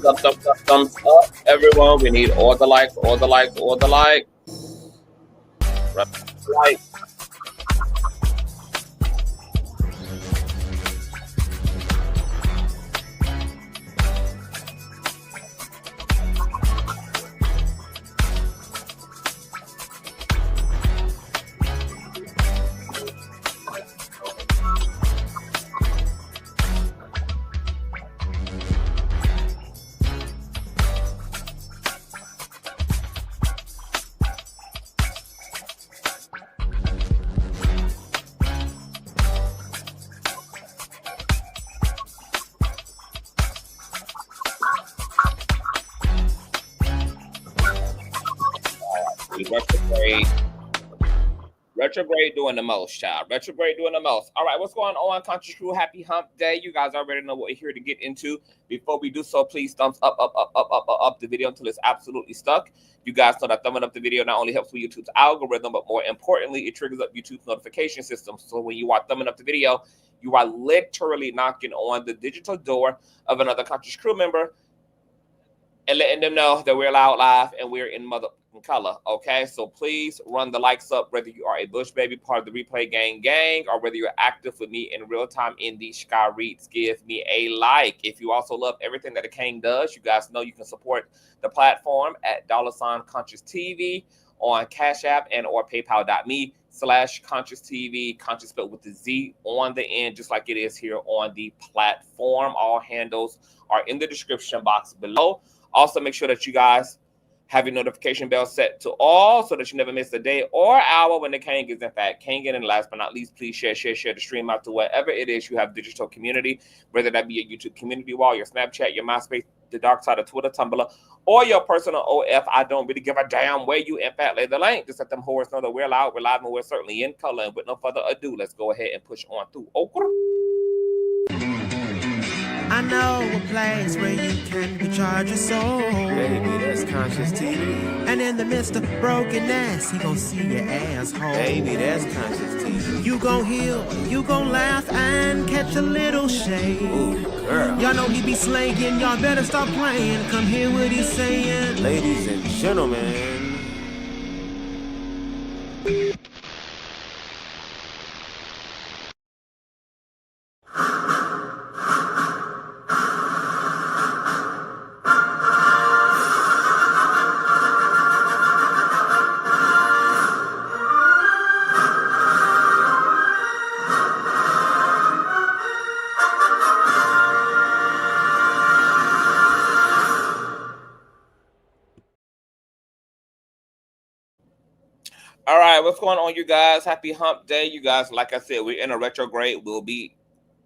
Thumbs up, thumbs up, thumbs up, everyone. We need all the likes, all the likes, all the likes. Like. Retrograde doing the most, child. Retrograde doing the most. All right, what's going on, Conscious Crew? Happy Hump Day. You guys already know what we're here to get into. Before we do so, please thumbs up the video until it's absolutely stuck. You guys know that thumbing up the video not only helps with YouTube's algorithm, but more importantly, it triggers up YouTube's notification system. So when you are thumbing up the video, you are literally knocking on the digital door of another Conscious Crew member and letting them know that we're loud live and we're in mother color. Okay, so please run the likes up, whether you are a Bush baby part of the replay gang, or whether you're active with me in real time in the Sky Reads. Give me a like. If you also love everything that the King does, you guys know you can support the platform at $Consciouztv on Cash App and or PayPal.me/Consciouztv. Conscious spelled with the Z on the end, just like it is here on the platform. All handles are in the description box below. Also, make sure that you guys have your notification bell set to all so that you never miss a day or hour when the King is in fact King. And last but not least, please share the stream out to wherever it is you have digital community, whether that be a YouTube community wall, your Snapchat, your MySpace, the dark side of Twitter, Tumblr, or your personal OF. I don't really give a damn where you in fact lay the link. Just let them whores know that we're loud, we're live, and we're certainly in color. And with no further ado, let's go ahead and push on through. I know a place where you can recharge your soul. Baby, that's Consciouztv. And in the midst of brokenness, he gon' see your asshole. Baby, that's Consciouztv. You gon' heal, you gon' laugh and catch a little shade. Ooh, girl. Y'all know he be slaying, y'all better stop playing. Come hear what he's saying. Ladies and gentlemen. All right, what's going on, you guys? Happy Hump Day, you guys. Like I said, we're in a retrograde. We'll be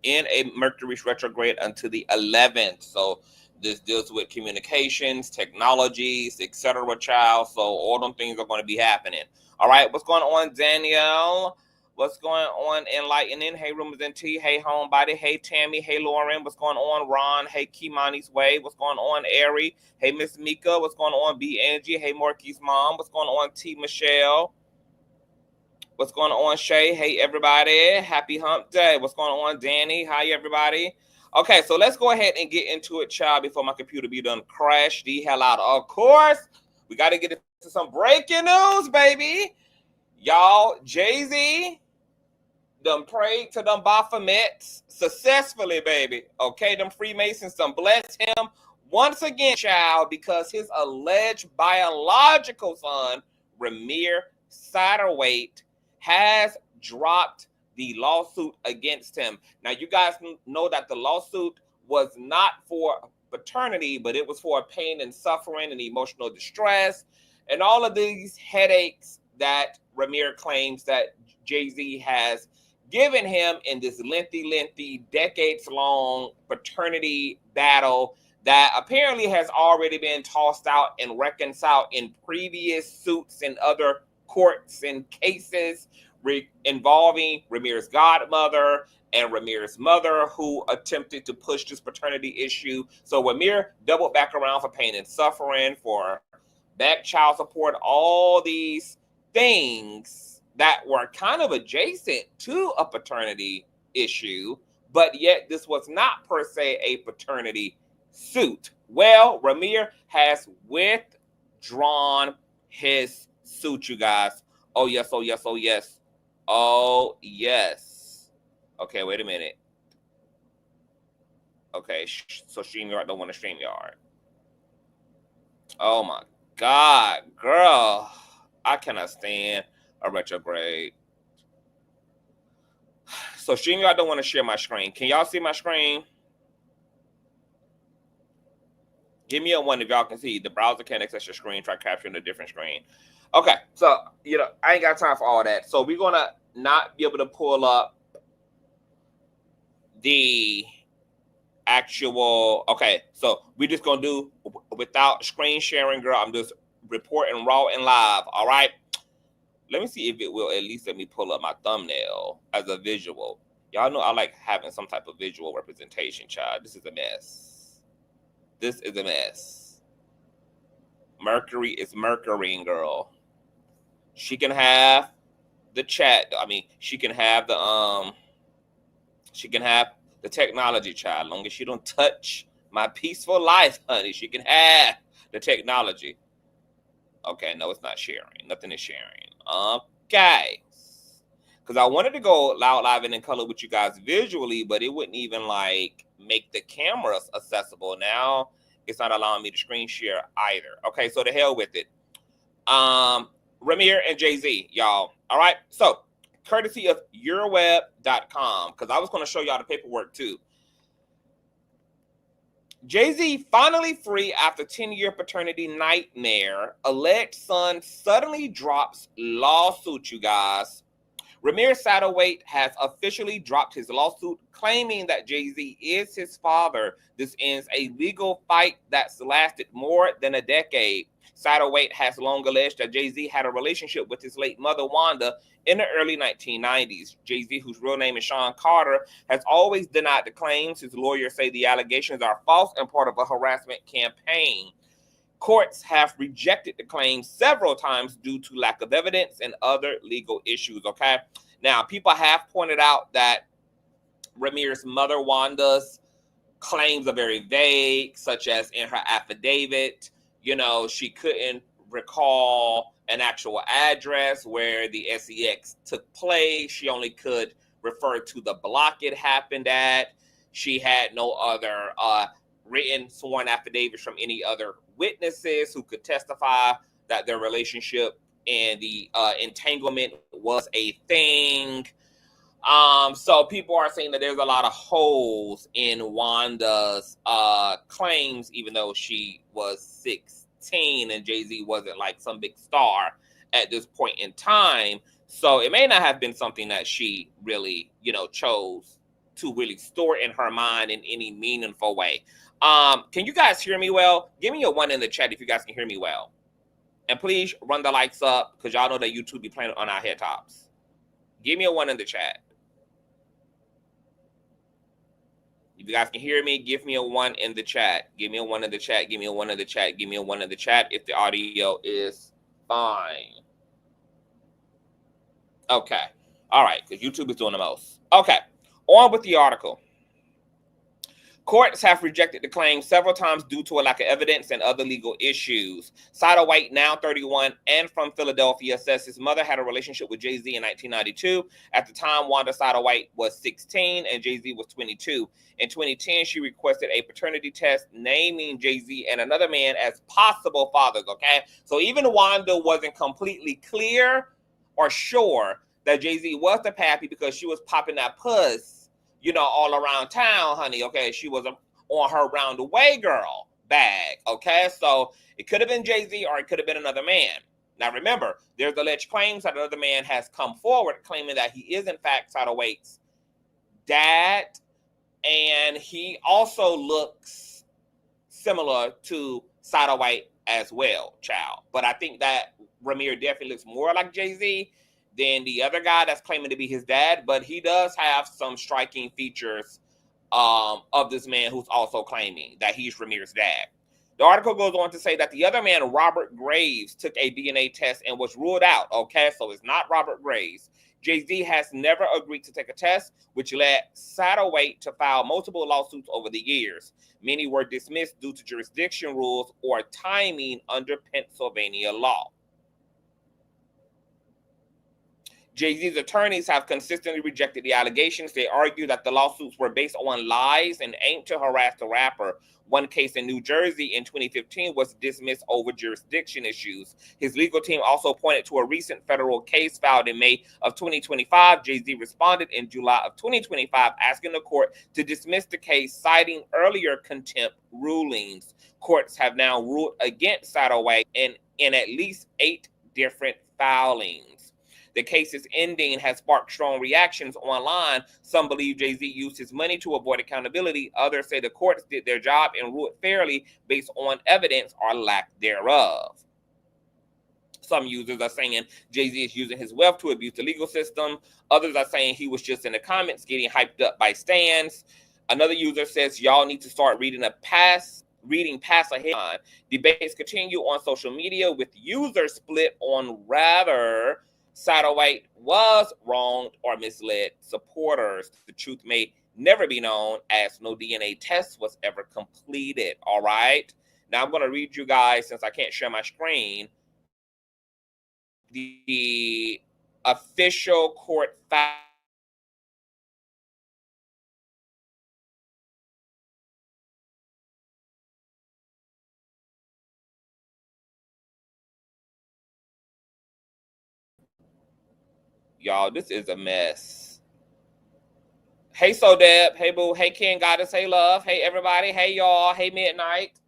in a Mercury retrograde until the 11th. So this deals with communications, technologies, etc., child. So all them things are going to be happening. All right, what's going on, Danielle? What's going on, Enlightening? Hey, Rumors and Tea. Hey, Homebody. Hey, Tammy. Hey, Lauren. What's going on, Ron? Hey, Kimani's Way. What's going on, Ari? Hey, Miss Mika. What's going on, B. Angie? Hey, Morky's Mom. What's going on, T. Michelle? What's going on, Shay? Hey, everybody. Happy Hump Day. What's going on, Danny? Hi, everybody. Okay, so let's go ahead and get into it, child, before my computer be done crash the hell out. Of course, we got to get into some breaking news, baby. Y'all, Jay-Z done prayed to them Baphomets successfully, baby. Okay, them Freemasons done blessed him once again, child, because his alleged biological son, Rymor Satterthwaite, has dropped the lawsuit against him. Now, you guys know that the lawsuit was not for paternity, but it was for pain and suffering and emotional distress and all of these headaches that Rymor claims that Jay-Z has given him in this lengthy, decades-long paternity battle that apparently has already been tossed out and reconciled in previous suits and other courts and cases involving Rymor's godmother and Rymor's mother, who attempted to push this paternity issue. So Rymor doubled back around for pain and suffering, for back child support, all these things that were kind of adjacent to a paternity issue, but yet this was not per se a paternity suit. Well, Rymor has withdrawn his suit, you guys. Oh, yes, oh, yes, oh, yes. Oh, yes. Okay, wait a minute. Okay, so StreamYard don't want to StreamYard. Oh, my God, girl. I cannot stand a retrograde. So StreamYard don't want to share my screen. Can y'all see my screen? Give me a one if y'all can see. The browser can't access your screen. Try capturing a different screen. Okay, so, you know, I ain't got time for all that. So we're going to not be able to pull up the actual, okay, so we're just going to do without screen sharing, girl. I'm just reporting raw and live, all right? Let me see if it will at least let me pull up my thumbnail as a visual. Y'all know I like having some type of visual representation, child. This is a mess. This is a mess. Mercury is Mercury, girl. She can have the chat. I mean, she can have the technology, child. As long as she don't touch my peaceful life, honey, she can have the technology. Okay, no, it's not sharing. Nothing is sharing. Okay. Because I wanted to go loud, live, and in color with you guys visually, but it wouldn't even like make the cameras accessible. Now it's not allowing me to screen share either. Okay, so to hell with it. Rymor and Jay-Z, y'all. All right, so courtesy of yourweb.com, because I was going to show y'all the paperwork too. Jay-Z finally free after 10-year paternity nightmare. Alleged son suddenly drops lawsuit, you guys. Rymor Satterthwaite has officially dropped his lawsuit, claiming that Jay-Z is his father. This ends a legal fight that's lasted more than a decade. Satterthwaite has long alleged that Jay-Z had a relationship with his late mother, Wanda, in the early 1990s. Jay-Z, whose real name is Sean Carter, has always denied the claims. His lawyers say the allegations are false and part of a harassment campaign. Courts have rejected the claims several times due to lack of evidence and other legal issues, okay? Now, people have pointed out that Rymor's mother, Wanda's, claims are very vague, such as in her affidavit, you know, she couldn't recall an actual address where the sex took place. She only could refer to the block it happened at. She had no other written sworn affidavits from any other witnesses who could testify that their relationship and the entanglement was a thing. So people are saying that there's a lot of holes in Wanda's claims, even though she was 16 and Jay-Z wasn't like some big star at this point in time. So it may not have been something that she really, you know, chose to really store in her mind in any meaningful way. Can you guys hear me well? Give me a one in the chat if you guys can hear me well. And please run the likes up, because y'all know that YouTube be playing on our head tops. Give me a one in the chat. If you guys can hear me, give me a one in the chat. Give me a one in the chat. Give me a one in the chat. Give me a one in the chat if the audio is fine. Okay. All right, because YouTube is doing the most. Okay. On with the article. Courts have rejected the claim several times due to a lack of evidence and other legal issues. Satterthwaite, now 31 and from Philadelphia, says his mother had a relationship with Jay-Z in 1992. At the time, Wanda Satterthwaite was 16 and Jay-Z was 22. In 2010, she requested a paternity test naming Jay-Z and another man as possible fathers, okay? So even Wanda wasn't completely clear or sure that Jay-Z was the pappy because she was popping that puss, you know, all around town, honey, okay? She was on her round away girl bag, okay? So it could have been Jay-Z or it could have been another man. Now, remember, there's alleged claims that another man has come forward claiming that he is, in fact, Satterthwaite's dad, and he also looks similar to Satterthwaite as well, child. But I think that Rymor definitely looks more like Jay-Z than the other guy that's claiming to be his dad, but he does have some striking features of this man who's also claiming that he's Rymor's dad. The article goes on to say that the other man, Robert Graves, took a DNA test and was ruled out, okay? So it's not Robert Graves. Jay-Z has never agreed to take a test, which led Satterwhite to file multiple lawsuits over the years. Many were dismissed due to jurisdiction rules or timing under Pennsylvania law. Jay-Z's attorneys have consistently rejected the allegations. They argue that the lawsuits were based on lies and aimed to harass the rapper. One case in New Jersey in 2015 was dismissed over jurisdiction issues. His legal team also pointed to a recent federal case filed in May of 2025. Jay-Z responded in July of 2025, asking the court to dismiss the case, citing earlier contempt rulings. Courts have now ruled against Satterwhite in at least 8 different filings. The case's ending has sparked strong reactions online. Some believe Jay-Z used his money to avoid accountability. Others say the courts did their job and ruled fairly based on evidence or lack thereof. Some users are saying Jay-Z is using his wealth to abuse the legal system. Others are saying he was just in the comments getting hyped up by stans. Another user says y'all need to start reading past a headline. Debates continue on social media with users split on whether Satterwhite was wronged or misled supporters. The truth may never be known as no DNA test was ever completed. All right. Now I'm going to read you guys, since I can't share my screen, the official court file. Y'all, this is a mess. Hey, So Deb. Hey, Boo. Hey, King Goddess. Hey, Love. Hey, everybody. Hey, y'all. Hey, Midnight.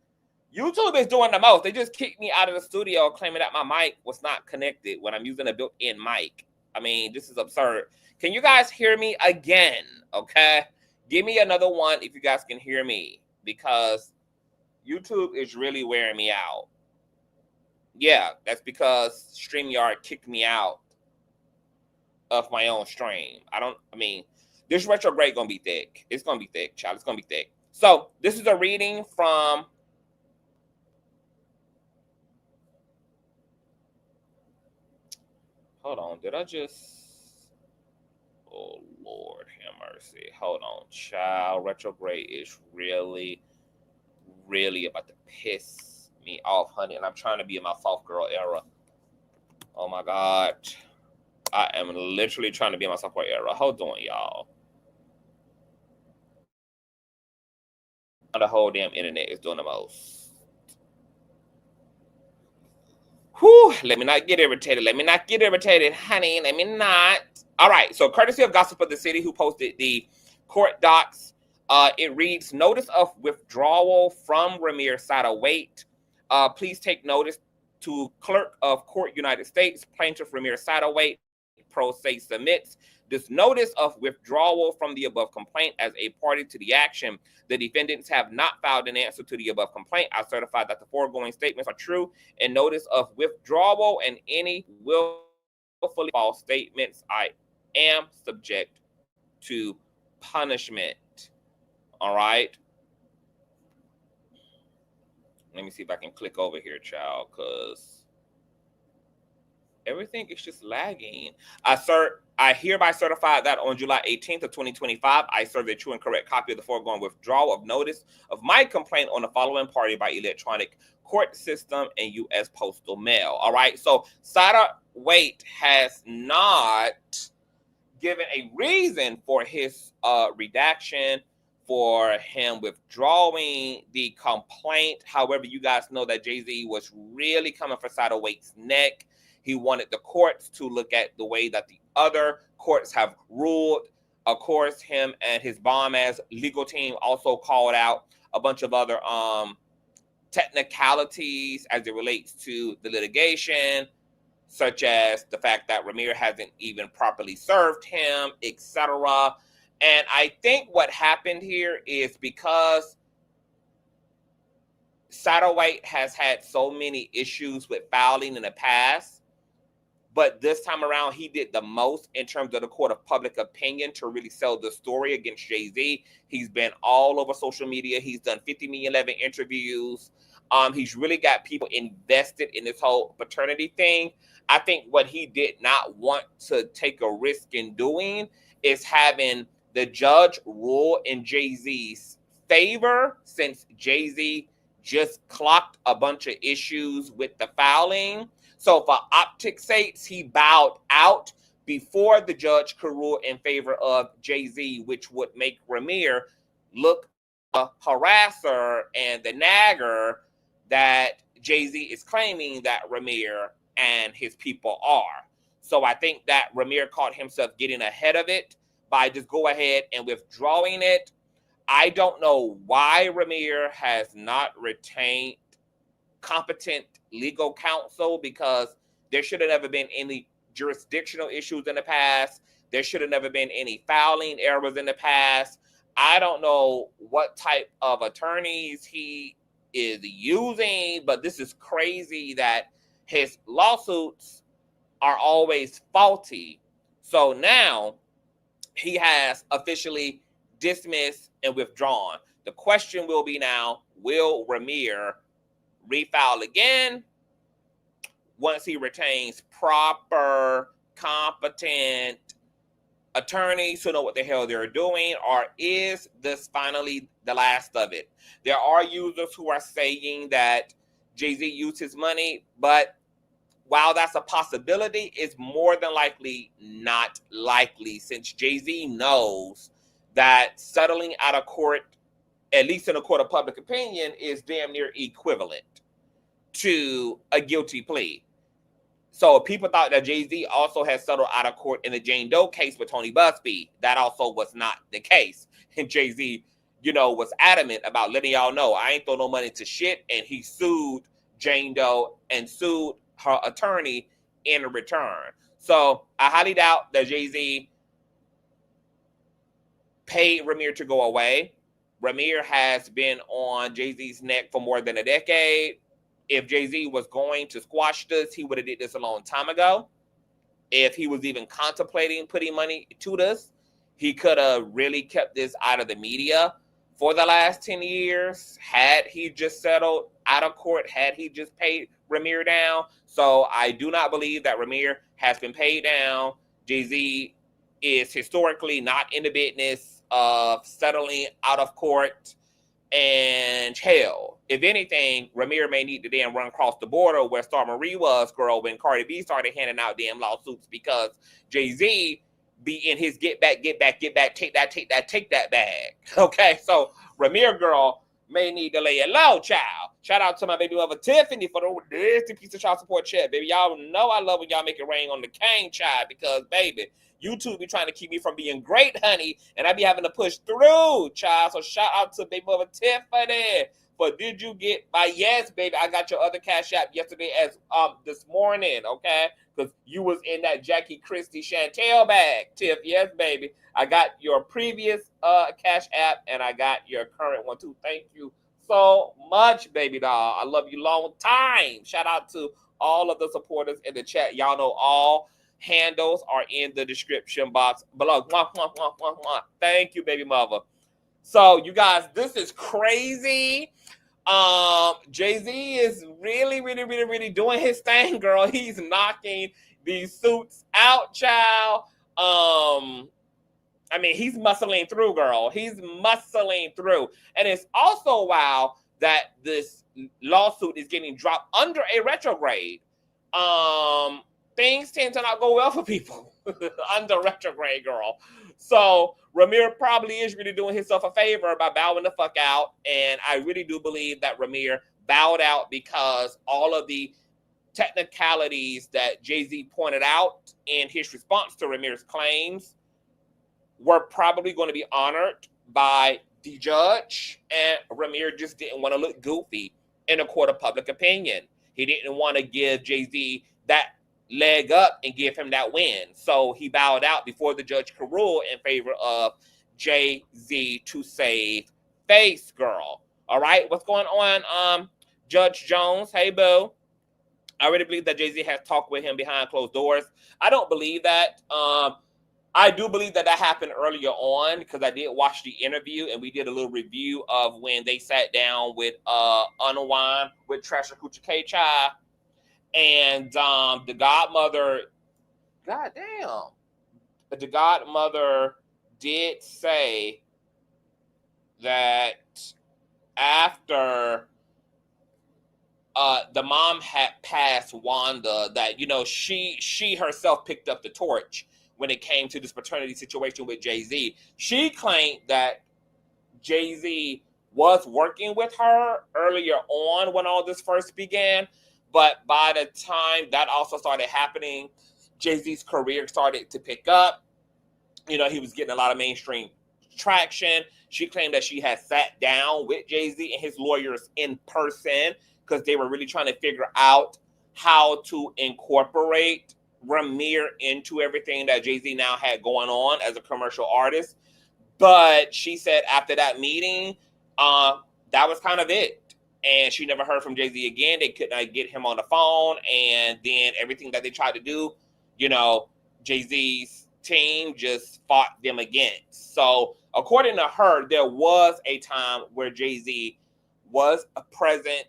YouTube is doing the most. They just kicked me out of the studio claiming that my mic was not connected when I'm using a built-in mic. I mean, this is absurd. Can you guys hear me again? Okay. Give me another one if you guys can hear me, because YouTube is really wearing me out. Yeah, that's because StreamYard kicked me out of my own stream. This retrograde gonna be thick. It's gonna be thick, child. It's gonna be thick. So this is a reading from hold on. Did I just oh Lord have mercy. Hold on, child. Retrograde is really about to piss me off, honey. And I'm trying to be in my soft girl era. Oh my God. I am literally trying to be in my soft girl era. Hold on, y'all. The whole damn internet is doing the most. Whew, let me not get irritated. Honey. Let me not. All right, so courtesy of Gossip of the City, who posted the court docs, it reads, notice of withdrawal from Rymor Satterwhite. Please take notice to Clerk of Court, United States, Plaintiff Rymor Satterwhite, pro se submits this notice of withdrawal from the above complaint as a party to the action. The defendants have not filed an answer to the above complaint. I certify that the foregoing statements are true, and notice of withdrawal and any willfully false statements, I am subject to punishment. All right. Let me see if I can click over here, child, because everything is just lagging. I hereby certify that on July 18th of 2025, I served a true and correct copy of the foregoing withdrawal of notice of my complaint on the following party by electronic court system and U.S. postal mail. All right. So Satterwhite has not given a reason for his redaction, for him withdrawing the complaint. However, you guys know that Jay-Z was really coming for Satterwhite's neck. He wanted the courts to look at the way that the other courts have ruled. Of course, him and his bomb-ass legal team also called out a bunch of other technicalities as it relates to the litigation, such as the fact that Rymor hasn't even properly served him, etc. And I think what happened here is because Satterwhite has had so many issues with filing in the past, but this time around, he did the most in terms of the court of public opinion to really sell the story against Jay-Z. He's been all over social media. He's done 50 million 11 interviews. He's really got people invested in this whole paternity thing. I think what he did not want to take a risk in doing is having the judge rule in Jay-Z's favor, since Jay-Z just clocked a bunch of issues with the fouling. So for optics sakes, he bowed out before the judge could rule in favor of Jay-Z, which would make Rymor look a harasser and the nagger that Jay-Z is claiming that Rymor and his people are. So I think that Rymor caught himself getting ahead of it by just go ahead and withdrawing it. I don't know why Rymor has not retained competent legal counsel, because there should have never been any jurisdictional issues in the past. There should have never been any fouling errors in the past. I don't know what type of attorneys he is using, but this is crazy that his lawsuits are always faulty. So now he has officially dismissed and withdrawn. The question will be now, will Rymor refile again once he retains proper, competent attorneys who know what the hell they're doing, or is this finally the last of it? There are users who are saying that Jay-Z used his money, but while that's a possibility, it's more than likely not likely, since Jay-Z knows that settling out of court, at least in a court of public opinion, is damn near equivalent to a guilty plea. So people thought that Jay-Z also had settled out of court in the Jane Doe case with Tony Busby. That also was not the case. And Jay-Z, was adamant about letting y'all know, I ain't throw no money to shit. And he sued Jane Doe and sued her attorney in return. So I highly doubt that Jay-Z paid Rymor to go away. Rymor has been on Jay-Z's neck for more than a decade. If Jay-Z was going to squash this, he would have did this a long time ago. If he was even contemplating putting money to this, he could have really kept this out of the media for the last 10 years. Had he just settled out of court, had he just paid Rymor down. So I do not believe that Rymor has been paid down. Jay-Z is historically not in the business of settling out of court. And hell, if anything, Rymor may need to damn run across the border where Star Marie was, girl, when Cardi B started handing out damn lawsuits, because Jay-Z be in his get back, take that bag. Okay, so Rymor, girl, may need to lay it low, child. Shout out to my baby mother Tiffany for the nasty piece of child support check, baby. Y'all know I love when y'all make it rain on the cane, child, because, baby, YouTube be trying to keep me from being great, honey, and I be having to push through, child. So shout out to baby mother Tiffany. But did you get my yes, baby? I got your other Cash App yesterday as this morning, okay? Because you was in that Jackie Christie Chantel bag, Tiff. Yes, baby. I got your previous Cash App and I got your current one too. Thank you so much, baby doll. I love you long time. Shout out to all of the supporters in the chat. Y'all know all handles are in the description box below. Mwah, mwah, mwah, mwah, mwah. Thank you, baby mother. So you guys, this is crazy. Jay-Z is really doing his thing, girl. He's knocking these suits out, child. I mean, he's muscling through, girl. He's muscling through. And it's also wild that this lawsuit is getting dropped under a retrograde. Things tend to not go well for people under retrograde, girl. So Rymor probably is really doing himself a favor by bowing the fuck out. And I really do believe that Rymor bowed out because all of the technicalities that Jay-Z pointed out in his response to Rymor's claims were probably going to be honored by the judge. And Rymor just didn't want to look goofy in a court of public opinion. He didn't want to give Jay-Z that leg up and give him that win. So he bowed out before the judge could rule in favor of Jay-Z to save face, girl. All right, what's going on, Judge Jones? Hey, boo. I really believe that Jay-Z has talked with him behind closed doors. I don't believe that. I do believe that happened earlier on because I did watch the interview and we did a little review of when they sat down with Unwind with Treasure Coochie K Chai and the godmother. Goddamn, the godmother did say that after the mom had passed Wanda, that, you know, she herself picked up the torch when it came to this paternity situation with Jay-Z. She claimed that Jay-Z was working with her earlier on when all this first began, but by the time that also started happening, Jay-Z's career started to pick up. You know, he was getting a lot of mainstream traction. She claimed that she had sat down with Jay-Z and his lawyers in person because they were really trying to figure out how to incorporate Rymor into everything that Jay-Z now had going on as a commercial artist. But she said after that meeting, that was kind of it. And she never heard from Jay-Z again. They could not get him on the phone. And then everything that they tried to do, you know, Jay-Z's team just fought them against. So according to her, there was a time where Jay-Z was present,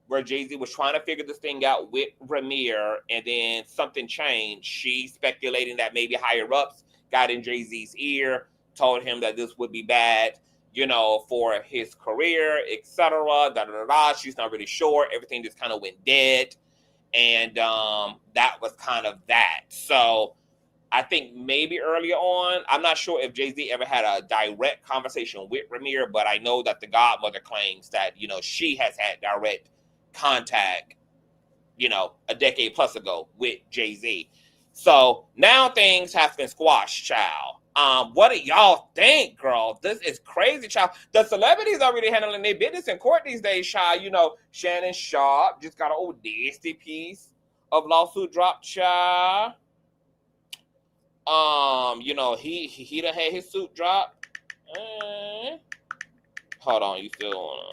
where Jay-Z was trying to figure this thing out with Rymor, and then something changed. She's speculating that maybe higher ups got in Jay-Z's ear, told him that this would be bad, you know, for his career, etc. She's not really sure. Everything just kind of went dead. And that was kind of that. So I think maybe earlier on, I'm not sure if Jay-Z ever had a direct conversation with Rymor, but I know that the godmother claims that, you know, she has had direct contact, you know, a decade plus ago with Jay-Z. So now things have been squashed, child. What do y'all think, girl? This is crazy, child. The celebrities are really handling their business in court these days, child. You know, Shannon Sharp just got an old nasty piece of lawsuit dropped, child. You know, he done had his suit dropped. Hold on, you still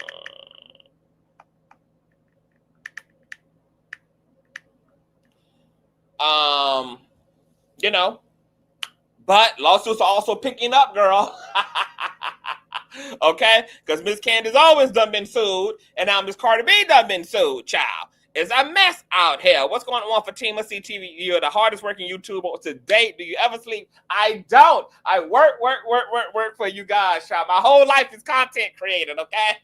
you know, but lawsuits are also picking up, girl. Okay, because Miss Candace Owens done been sued, and now Miss Cardi B done been sued, child. It's a mess out here. What's going on, Fatima CTV? You're the hardest working YouTuber to date. Do you ever sleep? I don't. I work for you guys, child. My whole life is content created, okay?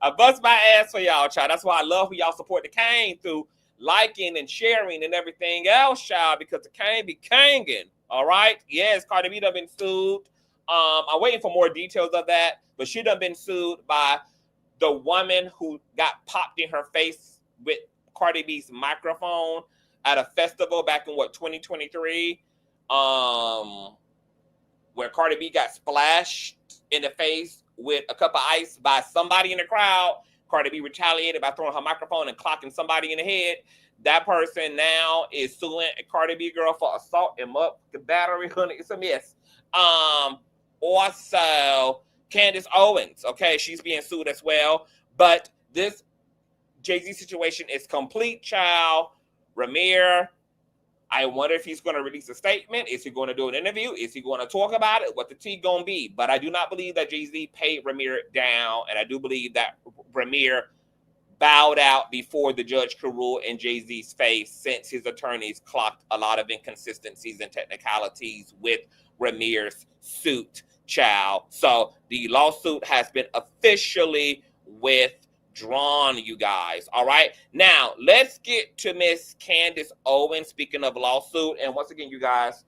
I bust my ass for y'all, child. That's why I love when y'all support the Kane through liking and sharing and everything else, child, because the Kane be kanging, all right? Yes, Cardi B done been sued. I'm waiting for more details of that, but she done been sued by the woman who got popped in her face with Cardi B's microphone at a festival back in 2023, where Cardi B got splashed in the face with a cup of ice by somebody in the crowd. Cardi B retaliated by throwing her microphone and clocking somebody in the head. That person now is suing a Cardi B girl for assault and battery. It's a mess. Also, Candace Owens, okay, she's being sued as well. But this Jay-Z situation is complete, child. Rymor, I wonder if he's going to release a statement. Is he going to do an interview? Is he going to talk about it? What the tea going to be? But I do not believe that Jay-Z paid Rymor down, and I do believe that Rymor bowed out before the judge could rule in Jay-Z's face, since his attorneys clocked a lot of inconsistencies and technicalities with Rymor's suit, child. So the lawsuit has been officially withdrawn, you guys. All right. Now let's get to Miss Candace Owens. Speaking of lawsuit, and once again, you guys,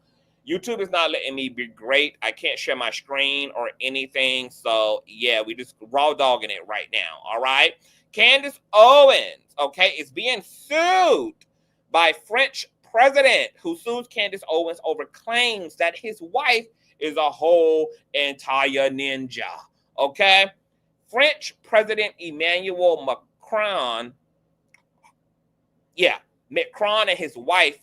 YouTube is not letting me be great. I can't share my screen or anything. So yeah, we just raw dogging it right now. All right. Candace Owens, okay, is being sued by French president who sues Candace Owens over claims that his wife is a whole entire ninja, okay? French President Emmanuel Macron, Macron and his wife,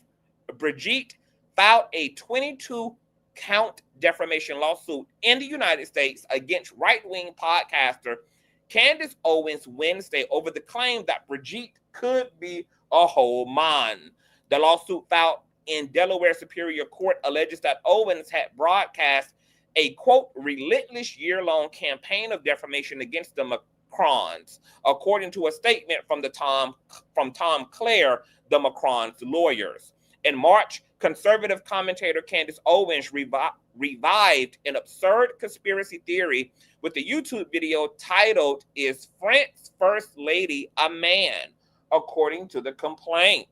Brigitte, filed a 22-count defamation lawsuit in the United States against right-wing podcaster Candace Owens Wednesday over the claim that Brigitte could be a whole man. The lawsuit filed in Delaware Superior Court alleges that Owens had broadcast a, quote, relentless year-long campaign of defamation against the Macrons, according to a statement from Tom Clare, the Macrons' lawyers. In March, conservative commentator Candace Owens revived an absurd conspiracy theory with a YouTube video titled, "Is France's First Lady a Man?" according to the complaint.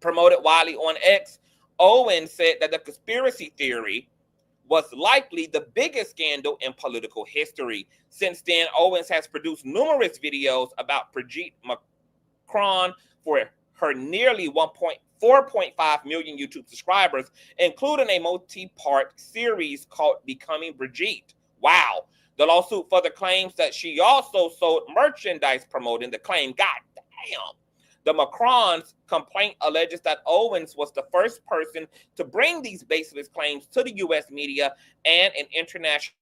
Promoted widely on X, Owens said that the conspiracy theory was likely the biggest scandal in political history. Since then, Owens has produced numerous videos about Brigitte Macron for her nearly 4.5 million YouTube subscribers, including a multi-part series called Becoming Brigitte. Wow. The lawsuit further claims that she also sold merchandise promoting the claim. God damn. The Macrons' complaint alleges that Owens was the first person to bring these baseless claims to the U.S. media, and an international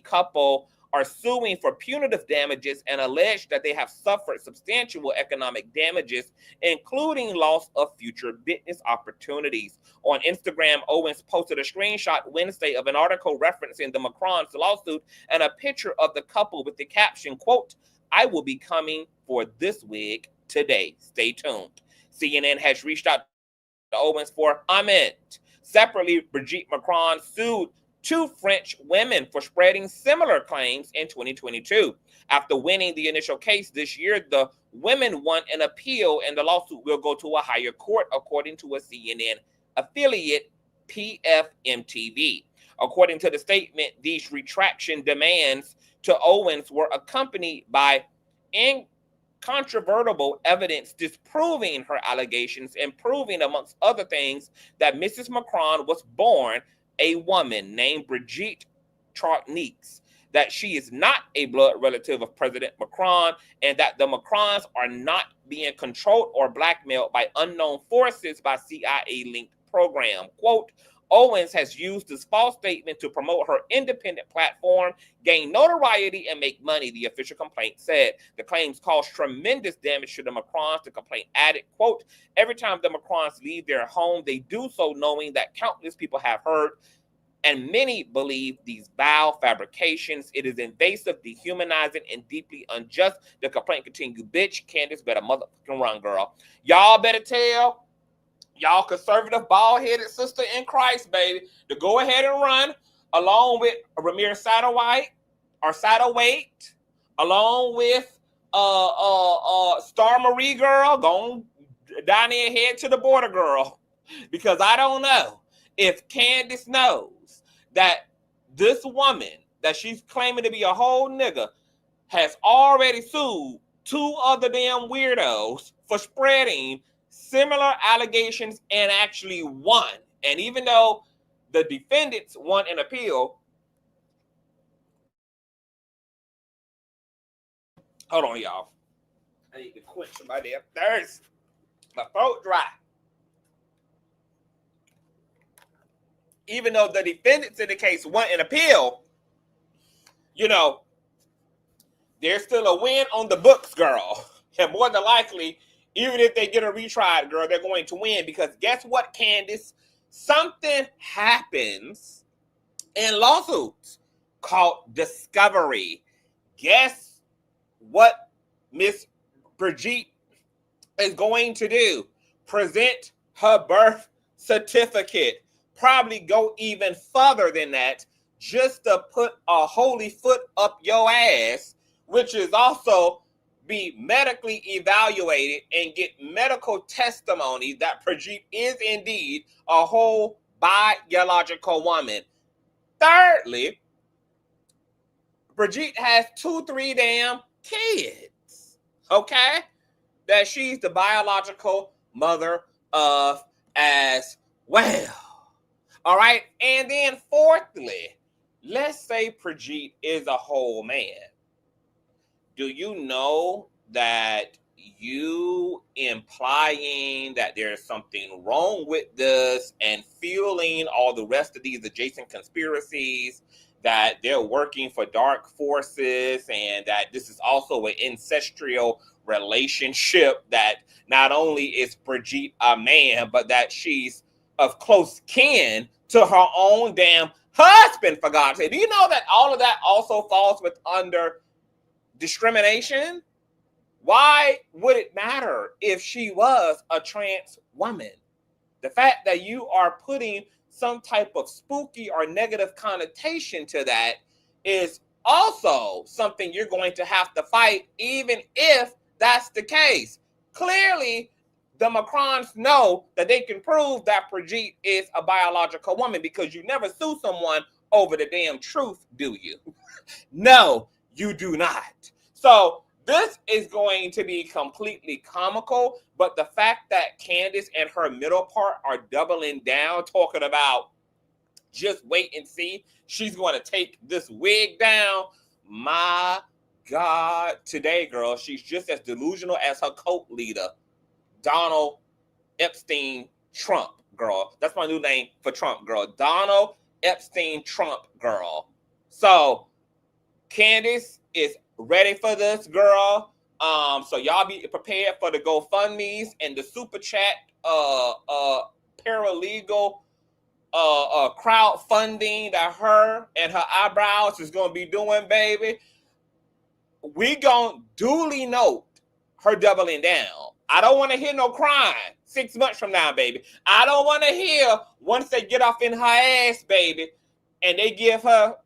couple are suing for punitive damages and allege that they have suffered substantial economic damages, including loss of future business opportunities. On Instagram, Owens posted a screenshot Wednesday of an article referencing the Macrons' lawsuit and a picture of the couple with the caption, quote, "I will be coming for this wig today. Stay tuned." CNN has reached out to Owens for comment. Separately, Brigitte Macron sued 2 French women for spreading similar claims in 2022. After winning the initial case this year, the women won an appeal, and the lawsuit will go to a higher court, according to a CNN affiliate, PFMTV. According to the statement, these retraction demands to Owens were accompanied by incontrovertible evidence disproving her allegations and proving, amongst other things, that Mrs. Macron was born a woman named Brigitte Trotniks, that she is not a blood relative of President Macron, and that the Macrons are not being controlled or blackmailed by unknown forces by CIA-linked program. Quote, Owens has used this false statement to promote her independent platform, gain notoriety, and make money, the official complaint said. The claims caused tremendous damage to the Macrons. The complaint added, quote, every time the Macrons leave their home, they do so knowing that countless people have heard, and many believe these vile fabrications. It is invasive, dehumanizing, and deeply unjust. The complaint continued, bitch, Candace better motherfucking run, girl. Y'all better tell y'all conservative, bald-headed sister in Christ, baby, to go ahead and run, along with Rymor Satterwhite, along with Star Marie girl, going down there, head to the border, girl, because I don't know if Candace knows that this woman that she's claiming to be a whole nigga has already sued 2 other damn weirdos for spreading similar allegations and actually won. And even though the defendants won an appeal, hold on, y'all. I need to quench my damn thirst. My throat dry. Even though the defendants in the case won an appeal, you know, there's still a win on the books, girl. And more than likely, even if they get a retried, girl, they're going to win. Because guess what, Candace? Something happens in lawsuits called discovery. Guess what Miss Brigitte is going to do? Present her birth certificate. Probably go even further than that, just to put a holy foot up your ass, which is also be medically evaluated and get medical testimony that Brigitte is indeed a whole biological woman. Thirdly, Brigitte has 2-3 damn kids, okay? That she's the biological mother of as well. All right, and then fourthly, let's say Brigitte is a whole man. Do you know that you implying that there's something wrong with this and fueling all the rest of these adjacent conspiracies, that they're working for dark forces, and that this is also an ancestral relationship, that not only is Brigitte a man, but that she's of close kin to her own damn husband, for God's sake. Do you know that all of that also falls under discrimination? Why would it matter if she was a trans woman? The fact that you are putting some type of spooky or negative connotation to that is also something you're going to have to fight, even if that's the case. Clearly, the Macrons know that they can prove that Brigitte is a biological woman, because you never sue someone over the damn truth, do you? No, you do not. So this is going to be completely comical, but the fact that Candace and her middle part are doubling down, talking about just wait and see, she's going to take this wig down. My God, today, girl, she's just as delusional as her cult leader, Donald Epstein Trump, girl. That's my new name for Trump, girl. Donald Epstein Trump, girl. So Candace is ready for this, girl. So y'all be prepared for the GoFundMe's and the super chat paralegal crowdfunding that her and her eyebrows is gonna be doing, baby. We gonna duly note her doubling down. I don't want to hear no crying 6 months from now, baby. I don't want to hear once they get off in her ass, baby, and they give her,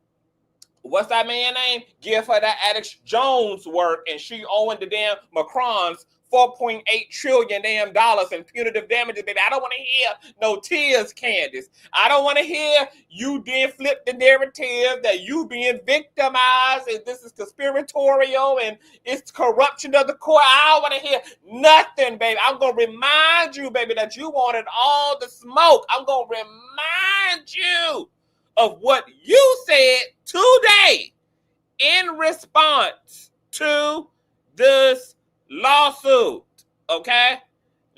what's that man's name? Give her that Alex Jones work, and she owing the damn Macrons $4.8 trillion damn dollars in punitive damages, baby. I don't want to hear no tears, Candace. I don't want to hear you then flip the narrative that you being victimized and this is conspiratorial and it's corruption of the court. I don't want to hear nothing, baby. I'm going to remind you, baby, that you wanted all the smoke. I'm going to remind you of what you said today in response to this lawsuit. Okay,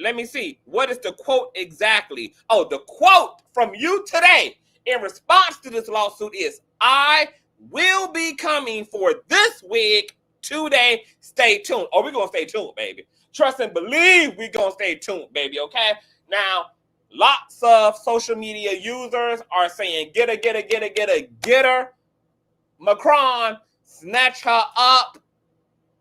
let me see, what is the quote exactly? Oh, the quote from you today in response to this lawsuit is, I will be coming for this wig today. Stay tuned. Oh, we're gonna stay tuned, baby. Trust and believe we're gonna stay tuned, baby. Okay, now lots of social media users are saying get her. Macron, snatch her up,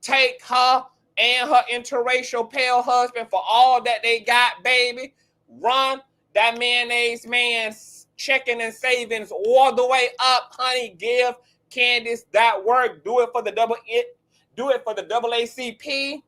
take her and her interracial pale husband for all that they got, baby. Run that mayonnaise man's checking and savings all the way up, honey. Give Candace that work. Do it for the do it for the AACP.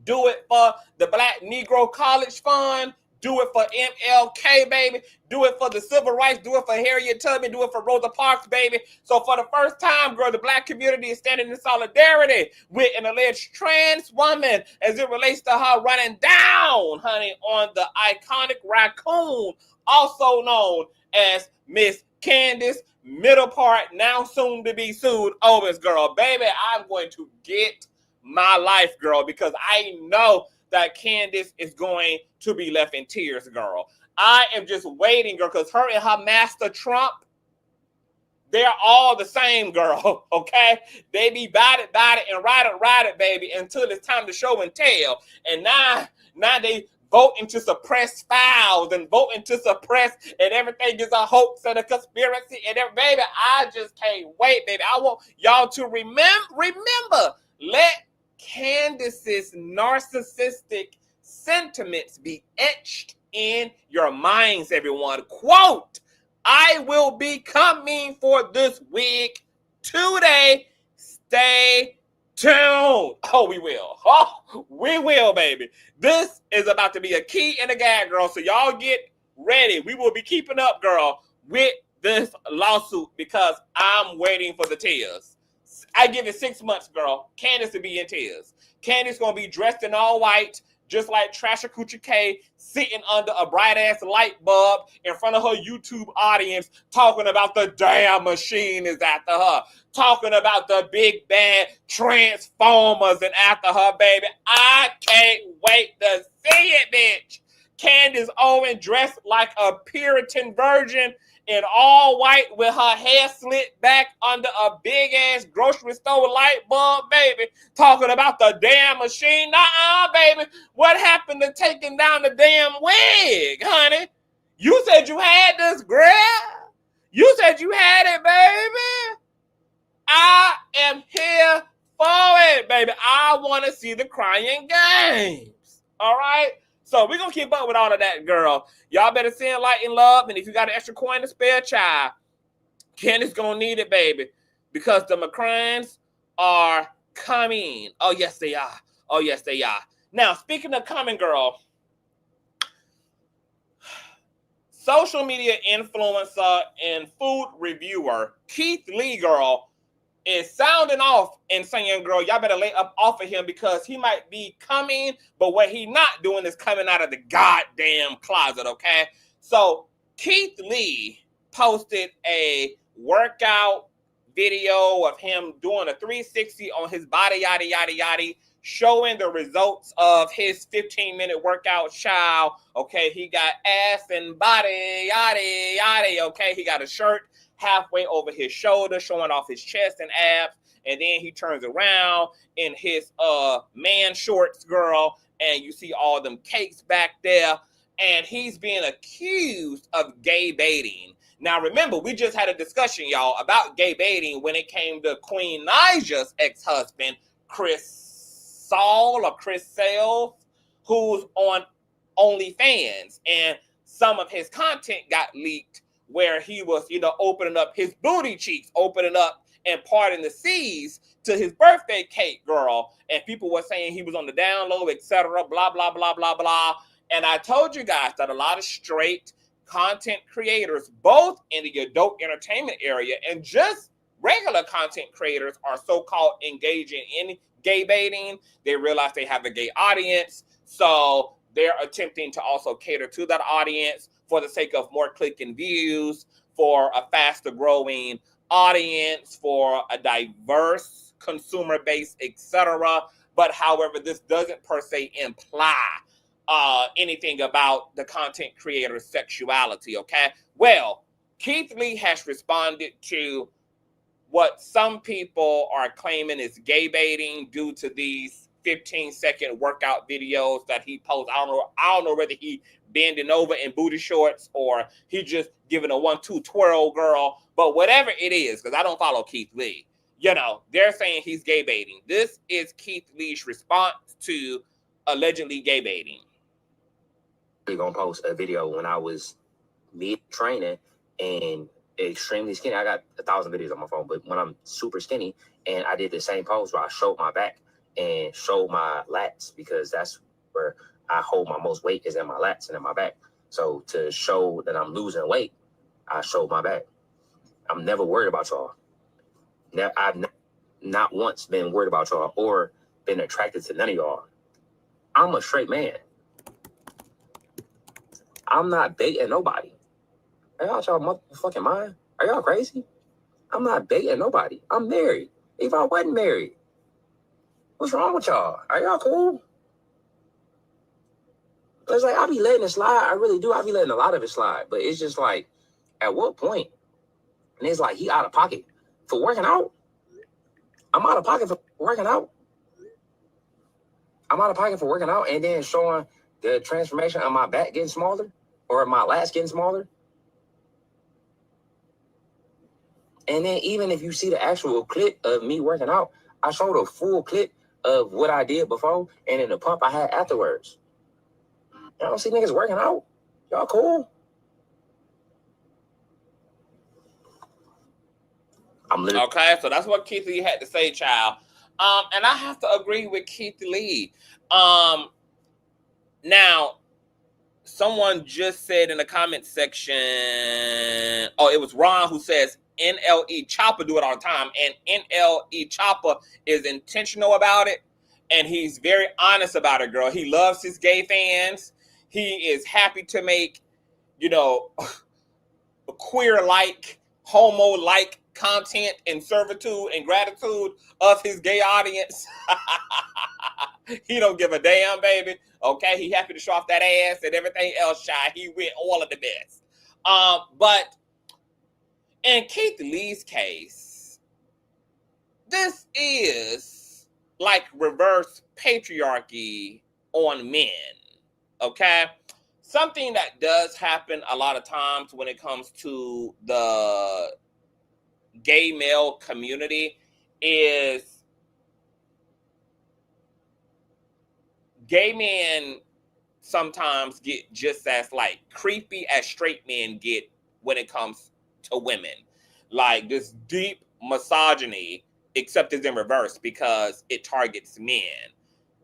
Do it for the Black Negro College Fund. Do it for MLK, baby. Do it for the civil rights. Do it for Harriet Tubman. Do it for Rosa Parks, baby. So for the first time, girl, the Black community is standing in solidarity with an alleged trans woman as it relates to her running down, honey, on the iconic raccoon, also known as Miss Candace middle part, now soon to be sued Owens, girl. Baby, I'm going to get my life, girl, because I know that Candace is going to be left in tears, girl. I am just waiting, girl, because her and her master Trump, they're all the same, girl, okay? They be about it, and ride it, baby, until it's time to show and tell. And now they voting to suppress files and voting to suppress, and everything is a hoax and a conspiracy. And baby, I just can't wait, baby. I want y'all to remember, let Candace's narcissistic sentiments be etched in your minds, everyone. Quote, I will be coming for this wig today. Stay tuned. Oh, we will. Oh, we will, baby. This is about to be a key and a gag, girl. So y'all get ready. We will be keeping up, girl, with this lawsuit because I'm waiting for the tears. I give it 6 months, girl. Candace to be in tears. Candace gonna be dressed in all white, just like Trasher Coochie K sitting under a bright ass light bulb in front of her YouTube audience, talking about the damn machine is after her, talking about the big bad Transformers and after her, baby. I can't wait to see it, bitch. Candace Owens dressed like a Puritan virgin in all white with her hair slit back under a big ass grocery store light bulb, baby, talking about the damn machine. Nuh-uh, baby. What happened to taking down the damn wig, honey? You said you had this, girl. You said you had it, baby. I am here for it, baby. I want to see the crying games. All right? So we're going to keep up with all of that, girl. Y'all better send light and love. And if you got an extra coin to spare, child, Candace going to need it, baby. Because the McCrans are coming. Oh, yes, they are. Oh, yes, they are. Now, speaking of coming, girl, social media influencer and food reviewer Keith Lee, girl, is sounding off and saying, girl, y'all better lay up off of him because he might be coming, but what he not doing is coming out of the goddamn closet, okay? So Keith Lee posted a workout video of him doing a 360 on his body, yada, yada, yada, showing the results of his 15-minute workout, child. Okay, he got ass and body, yada, yada, okay? He got a shirt halfway over his shoulder, showing off his chest and abs, and then he turns around in his man shorts, girl, and you see all them cakes back there, and he's being accused of gay baiting. Now, remember, we just had a discussion, y'all, about gay baiting when it came to Queen Naja's ex-husband, Chris Sale, who's on OnlyFans, and some of his content got leaked where he was, opening up his booty cheeks, opening up and parting the seas to his birthday cake, girl. And people were saying he was on the down low, etc., blah, blah, blah, blah, blah. And I told you guys that a lot of straight content creators, both in the adult entertainment area and just regular content creators, are so-called engaging in gay baiting. They realize they have a gay audience, so they're attempting to also cater to that audience for the sake of more click and views, for a faster growing audience, for a diverse consumer base, etc. But however, this doesn't per se imply anything about the content creator's sexuality, okay? Well, Keith Lee has responded to what some people are claiming is gay baiting due to these 15-second workout videos that he posts. I don't know whether he bending over in booty shorts or he just giving a 1-2 twirl, girl. But whatever it is, because I don't follow Keith Lee, they're saying he's gay baiting. This is Keith Lee's response to allegedly gay baiting. We're gonna post a video when I was mid-training and extremely skinny. I got 1,000 videos on my phone, but when I'm super skinny, and I did the same pose where I showed my back and showed my lats, because that's where I hold my most weight, is in my lats and in my back. So to show that I'm losing weight, I showed my back. I'm never worried about y'all. I've not once been worried about y'all or been attracted to none of y'all. I'm a straight man. I'm not dating nobody. Are y'all motherfucking mind? Are y'all crazy? I'm not dating nobody. I'm married. If I wasn't married, what's wrong with y'all? Are y'all cool? It's like, I be letting it slide. I really do. I be letting a lot of it slide. But it's just like, at what point? And it's like, he out of pocket for working out. I'm out of pocket for working out. I'm out of pocket for working out and then showing the transformation of my back getting smaller or my lats getting smaller. And then even if you see the actual clip of me working out, I showed a full clip of what I did before and then the pump I had afterwards. Y'all don't see niggas working out? Y'all cool? I'm literally... Okay, so that's what Keith Lee had to say, child. And I have to agree with Keith Lee. Now, someone just said in the comment section, it was Ron who says, NLE Chopper do it all the time, and NLE Chopper is intentional about it. And he's very honest about it, girl. He loves his gay fans. He is happy to make, you know, queer-like, homo-like content in servitude and gratitude of his gay audience. He don't give a damn, baby. Okay, he happy to show off that ass and everything else, shy. He with all of the best. But in Keith Lee's case, this is like reverse patriarchy on men. Okay? Something that does happen a lot of times when it comes to the gay male community is gay men sometimes get just as like creepy as straight men get when it comes to women. Like this deep misogyny, except it's in reverse because it targets men.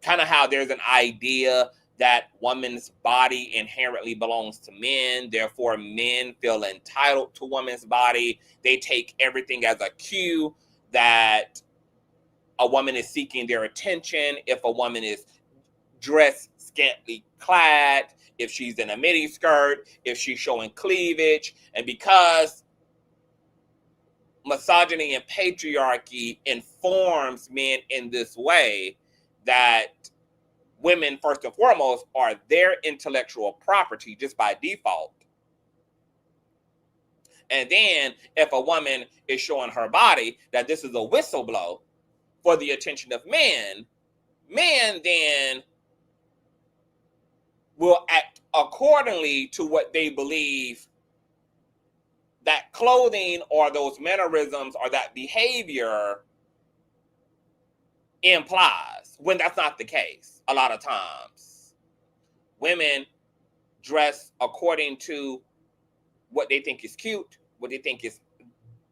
Kind of how there's an idea that woman's body inherently belongs to men, therefore men feel entitled to woman's body. They take everything as a cue that a woman is seeking their attention. If a woman is dressed scantily clad, if she's in a midi skirt, if she's showing cleavage, and because misogyny and patriarchy informs men in this way, that women, first and foremost, are their intellectual property just by default. And then if a woman is showing her body, that this is a whistleblow for the attention of men, men then will act accordingly to what they believe that clothing or those mannerisms or that behavior implies, when that's not the case. A lot of times women dress according to what they think is cute, what they think is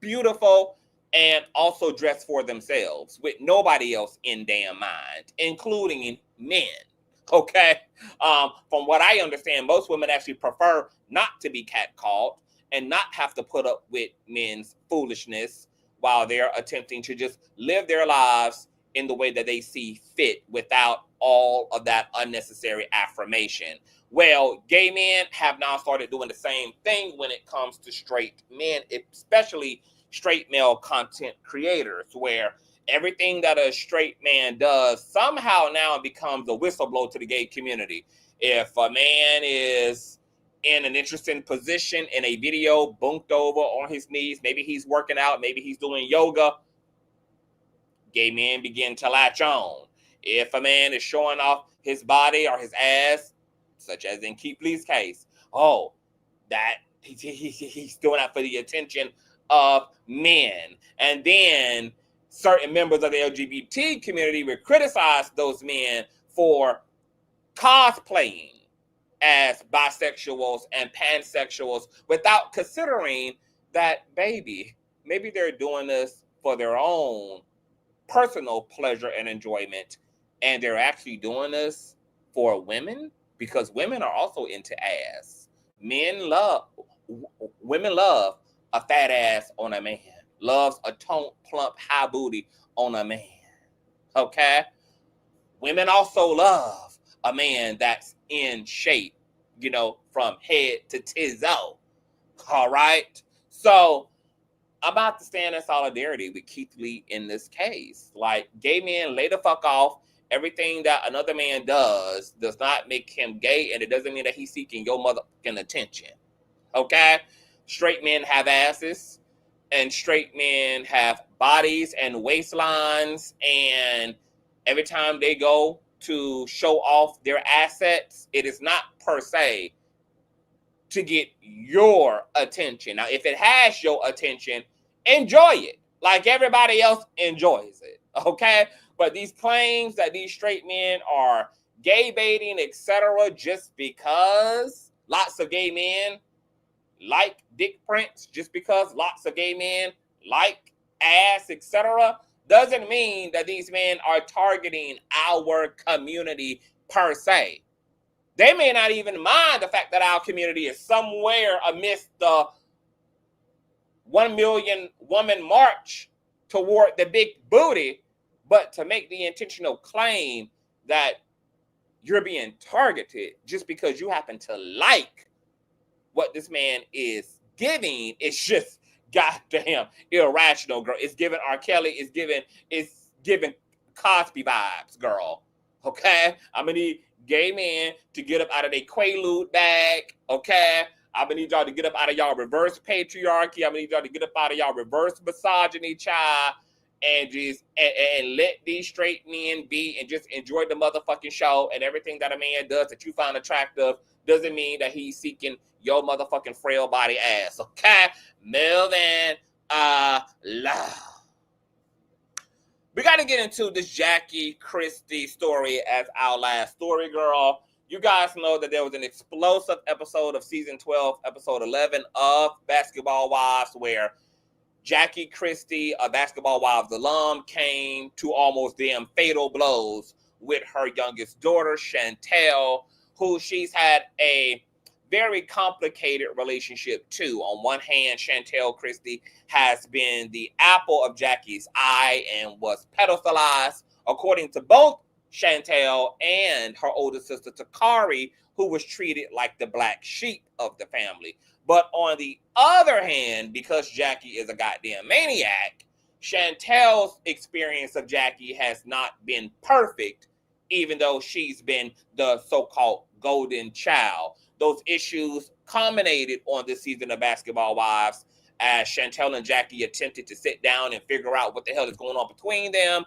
beautiful, and also dress for themselves with nobody else in damn mind, including men. Okay? From what I understand, most women actually prefer not to be catcalled and not have to put up with men's foolishness while they're attempting to just live their lives in the way that they see fit without all of that unnecessary affirmation. Well, gay men have now started doing the same thing when it comes to straight men, especially straight male content creators, where everything that a straight man does somehow now becomes a whistleblower to the gay community. If a man is in an interesting position in a video, bunked over on his knees, maybe he's working out, maybe he's doing yoga, gay men begin to latch on. If a man is showing off his body or his ass, such as in Keith Lee's case, oh, that he's doing that for the attention of men. And then certain members of the LGBT community will criticize those men for cosplaying as bisexuals and pansexuals without considering that, baby, maybe they're doing this for their own personal pleasure and enjoyment, and they're actually doing this for women, because women are also into ass. Women love a fat ass on a man, loves a toned, plump, high booty on a man. Okay? Women also love a man that's in shape, you know, from head to tizzo. All right? So I'm about to stand in solidarity with Keith Lee in this case. Like, gay men, lay the fuck off. Everything that another man does not make him gay, and it doesn't mean that he's seeking your motherfucking attention. Okay? Straight men have asses, and straight men have bodies and waistlines, and every time they go to show off their assets, it is not per se to get your attention. Now, if it has your attention, enjoy it like everybody else enjoys it, okay? But these claims that these straight men are gay baiting, etc., just because lots of gay men like dick prints, just because lots of gay men like ass, etc., doesn't mean that these men are targeting our community per se. They may not even mind the fact that our community is somewhere amidst the 1 million woman march toward the big booty, But to make the intentional claim that you're being targeted just because you happen to like what this man is giving, it's just goddamn irrational, girl. It's giving R. Kelly, it's giving Cosby vibes, girl. Okay? I'm gonna need gay men to get up out of their Quaalude bag, okay? I'm gonna need y'all to get up out of y'all reverse patriarchy. I'm gonna need y'all to get up out of y'all reverse misogyny, child, and just and let these straight men be and just enjoy the motherfucking show. And everything that a man does that you find attractive doesn't mean that he's seeking your motherfucking frail body ass, okay? Melvin, love. We got to get into this Jackie Christie story as our last story, girl. You guys know that there was an explosive episode of season 12, episode 11 of Basketball Wives, where Jackie Christie, a Basketball Wives alum, came to almost damn fatal blows with her youngest daughter, Chantel, who she's had a very complicated relationship too. On one hand, Chantel Christie has been the apple of Jackie's eye and was pedophilised, according to both Chantel and her older sister Takari, who was treated like the black sheep of the family. But on the other hand, because Jackie is a goddamn maniac, Chantel's experience of Jackie has not been perfect, even though she's been the so-called golden child. Those issues culminated on this season of Basketball Wives as Chantel and Jackie attempted to sit down and figure out what the hell is going on between them.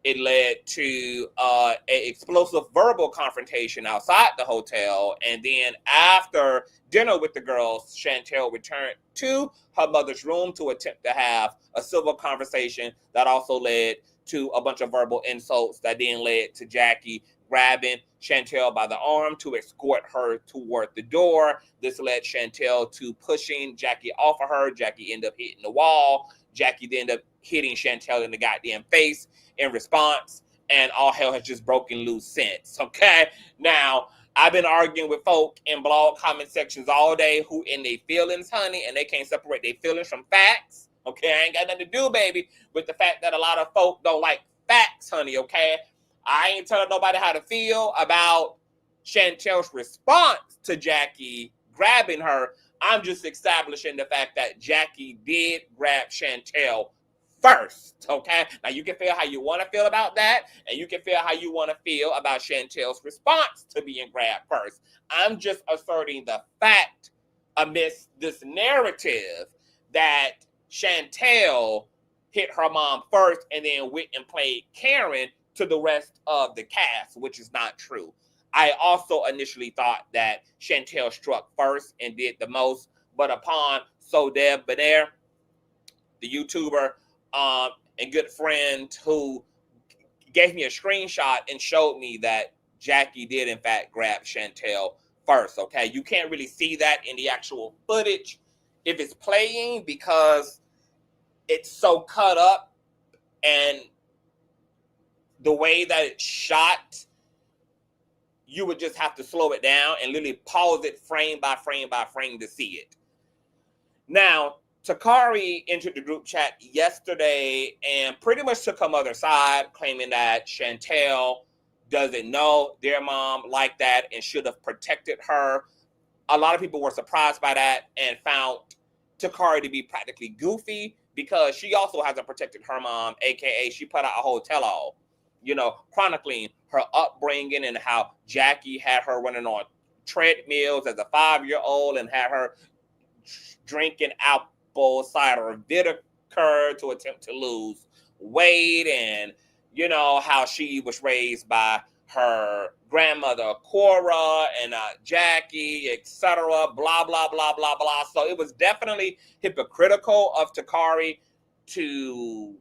It led to an explosive verbal confrontation outside the hotel. And then after dinner with the girls, Chantel returned to her mother's room to attempt to have a civil conversation that also led to a bunch of verbal insults that then led to Jackie grabbing Chantel by the arm to escort her toward the door. This led Chantel to pushing Jackie off of her. Jackie ended up hitting the wall. Jackie then ended up hitting Chantel in the goddamn face in response, and all hell has just broken loose since, okay? Now, I've been arguing with folk in blog comment sections all day who in their feelings, honey, and they can't separate their feelings from facts, okay? I ain't got nothing to do, baby, with the fact that a lot of folk don't like facts, honey, okay? I ain't telling nobody how to feel about Chantel's response to Jackie grabbing her. I'm just establishing the fact that Jackie did grab Chantel first, okay? Now, you can feel how you want to feel about that, and you can feel how you want to feel about Chantel's response to being grabbed first. I'm just asserting the fact amidst this narrative that Chantel hit her mom first and then went and played Karen to the rest of the cast, which is not true. I also initially thought that Chantel struck first and did the most, but upon SUED Benair, the YouTuber and good friend who gave me a screenshot and showed me that Jackie did in fact grab Chantel first, okay? You can't really see that in the actual footage if it's playing because it's so cut up, and the way that it's shot, you would just have to slow it down and literally pause it frame by frame by frame to see it. Now, Takari entered the group chat yesterday and pretty much took her mother's side, claiming that Chantel doesn't know their mom like that and should have protected her. A lot of people were surprised by that and found Takari to be practically goofy because she also hasn't protected her mom, aka she put out a whole tell-all, you know, chronicling her upbringing and how Jackie had her running on treadmills as a 5-year-old and had her drinking apple cider vinegar to attempt to lose weight, and you know how she was raised by her grandmother Cora and Jackie, etc. Blah blah blah blah blah. So it was definitely hypocritical of Takari to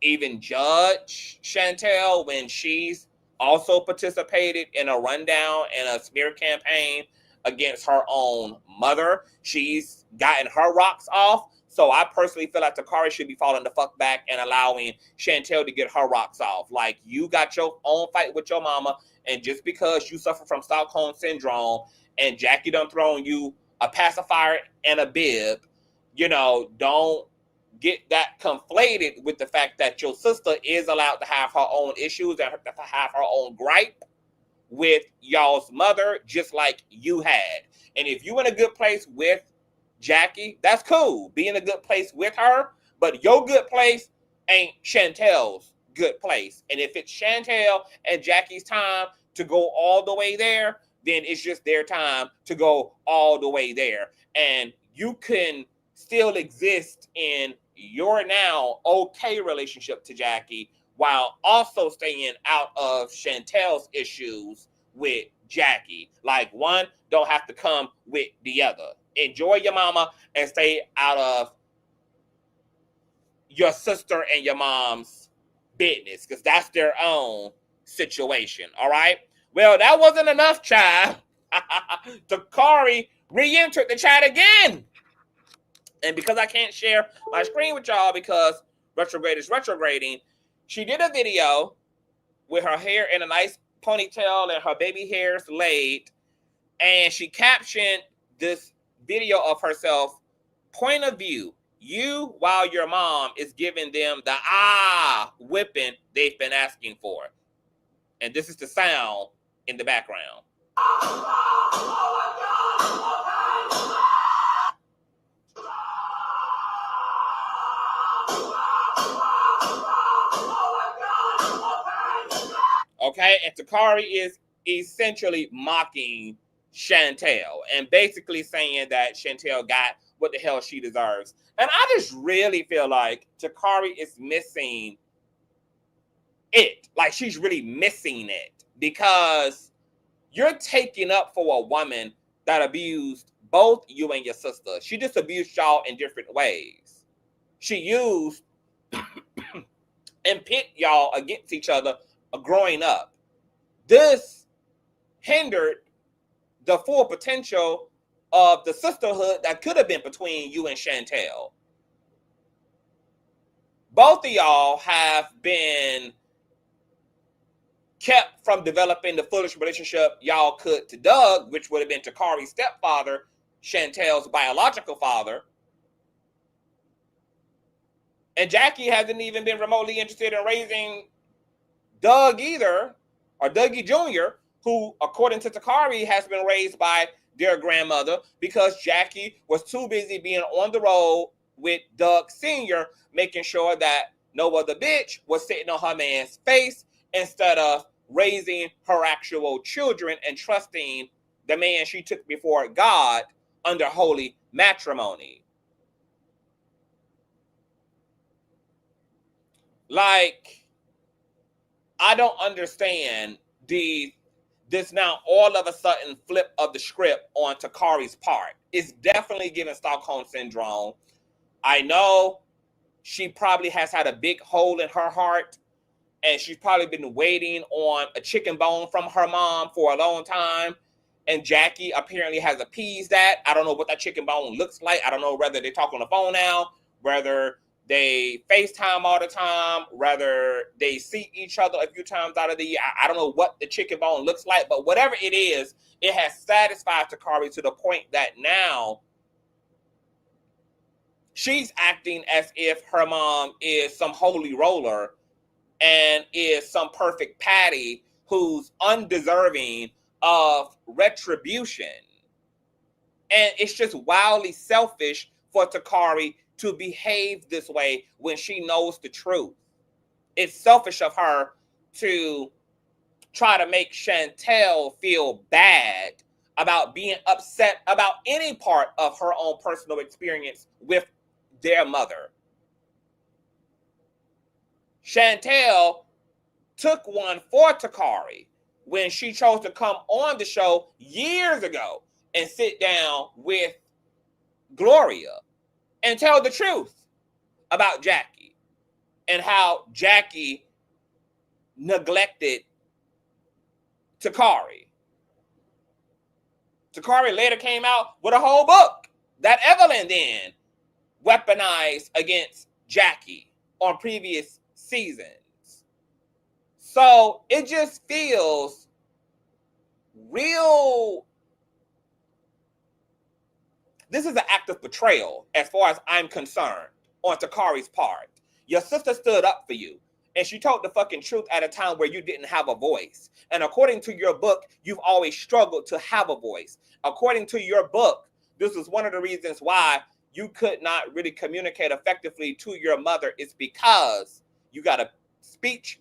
even judge Chantel when she's also participated in a rundown and a smear campaign against her own mother. She's gotten her rocks off. So I personally feel like Takari should be falling the fuck back and allowing Chantel to get her rocks off. Like, you got your own fight with your mama, and just because you suffer from Stockholm Syndrome and Jackie done thrown you a pacifier and a bib, you know, don't get that conflated with the fact that your sister is allowed to have her own issues and to have her own gripe with y'all's mother, just like you had. And if you in a good place with Jackie, that's cool. Be in a good place with her, but your good place ain't Chantel's good place. And if it's Chantel and Jackie's time to go all the way there, then it's just their time to go all the way there. And you can still exist in your now okay relationship to Jackie while also staying out of Chantel's issues with Jackie. Like, one don't have to come with the other. Enjoy your mama and stay out of your sister and your mom's business, because that's their own situation. All right. Well, that wasn't enough, child. Takari re-entered the chat again. And because I can't share my screen with y'all because retrograde is retrograding, she did a video with her hair in a nice ponytail and her baby hairs laid. And she captioned this video of herself, point of view, you while your mom is giving them the whipping they've been asking for. And this is the sound in the background. Okay, and Takari is essentially mocking Chantel and basically saying that Chantel got what the hell she deserves. And I just really feel like Takari is missing it. Like, she's really missing it, because you're taking up for a woman that abused both you and your sister. She just abused y'all in different ways. She used and pit y'all against each other growing up. This hindered the full potential of the sisterhood that could have been between you and Chantel. Both of y'all have been kept from developing the fullest relationship y'all could to Doug, which would have been Takari's stepfather, Chantel's biological father. And Jackie hasn't even been remotely interested in raising Doug either, or Dougie Jr., who, according to Takari, has been raised by their grandmother, because Jackie was too busy being on the road with Doug Sr., making sure that no other bitch was sitting on her man's face instead of raising her actual children and trusting the man she took before God under holy matrimony. Like, I don't understand this now all of a sudden flip of the script on Takari's part. It's definitely giving Stockholm Syndrome. I know she probably has had a big hole in her heart, and she's probably been waiting on a chicken bone from her mom for a long time. And Jackie apparently has appeased that. I don't know what that chicken bone looks like. I don't know whether they talk on the phone now, whether they FaceTime all the time, whether they see each other a few times out of the year. I don't know what the chicken bone looks like, but whatever it is, it has satisfied Takari to the point that now she's acting as if her mom is some holy roller and is some perfect Patty who's undeserving of retribution. And it's just wildly selfish for Takari to behave this way when she knows the truth. It's selfish of her to try to make Chantel feel bad about being upset about any part of her own personal experience with their mother. Chantel took one for Takari when she chose to come on the show years ago and sit down with Gloria and tell the truth about Jackie and how Jackie neglected Takari. Takari later came out with a whole book that Evelyn then weaponized against Jackie on previous seasons. So it just feels real. This is an act of betrayal as far as I'm concerned. on Takari's part. Your sister stood up for you. And she told the fucking truth at a time where you didn't have a voice. And according to your book, you've always struggled to have a voice. According to your book, this is one of the reasons why you could not really communicate effectively to your mother, is because you got a speech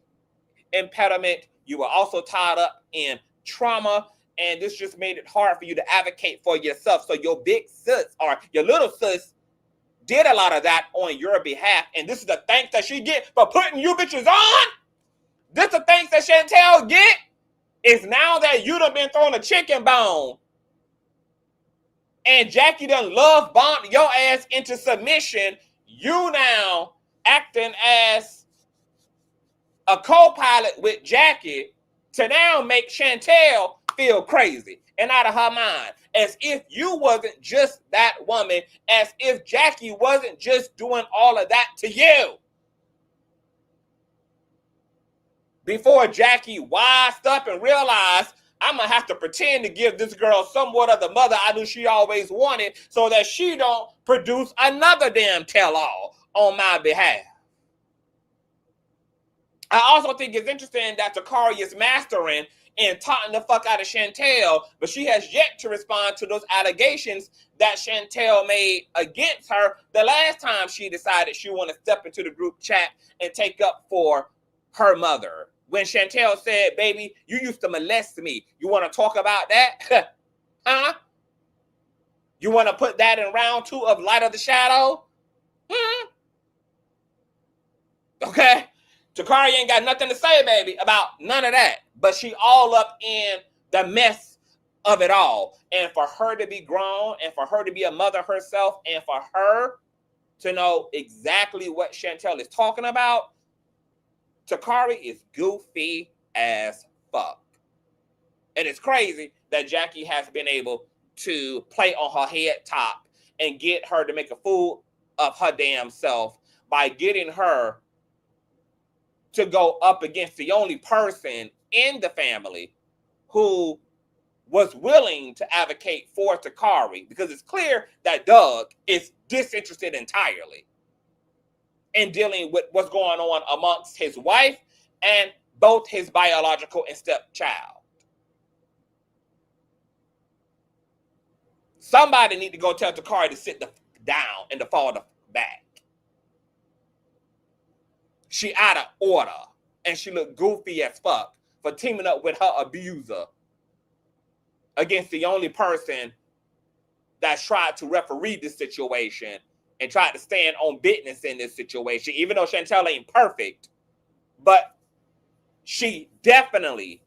impediment. You were also tied up in trauma, and this just made it hard for you to advocate for yourself. So your big sis or your little sis did a lot of that on your behalf, and this is the thanks that she get for putting you bitches on. This the thanks that Chantel get, is now that you done been thrown a chicken bone and Jackie done love bombed your ass into submission, you now acting as a co-pilot with Jackie to now make Chantel feel crazy and out of her mind, as if you wasn't just that woman, as if Jackie wasn't just doing all of that to you. Before Jackie wised up and realized, I'm going to have to pretend to give this girl somewhat of the mother I knew she always wanted, so that she don't produce another damn tell-all on my behalf. I also think it's interesting that Takari is mastering and taunting the fuck out of Chantel, but she has yet to respond to those allegations that Chantel made against her the last time she decided she wanted to step into the group chat and take up for her mother. When Chantel said, baby, you used to molest me. You want to talk about that? Huh? You want to put that in round 2 of Light of the Shadow? Okay? Takari ain't got nothing to say, baby, about none of that. But she all up in the mess of it all. And for her to be grown, and for her to be a mother herself, and for her to know exactly what Chantel is talking about, Takari is goofy as fuck. And it's crazy that Jackie has been able to play on her head top and get her to make a fool of her damn self by getting her to go up against the only person in the family who was willing to advocate for Takari, because it's clear that Doug is disinterested entirely in dealing with what's going on amongst his wife and both his biological and stepchild. Somebody need to go tell Takari to sit down and to fall back. She out of order, and she looked goofy as fuck for teaming up with her abuser against the only person that tried to referee this situation and tried to stand on business in this situation, even though Chantel ain't perfect, but she definitely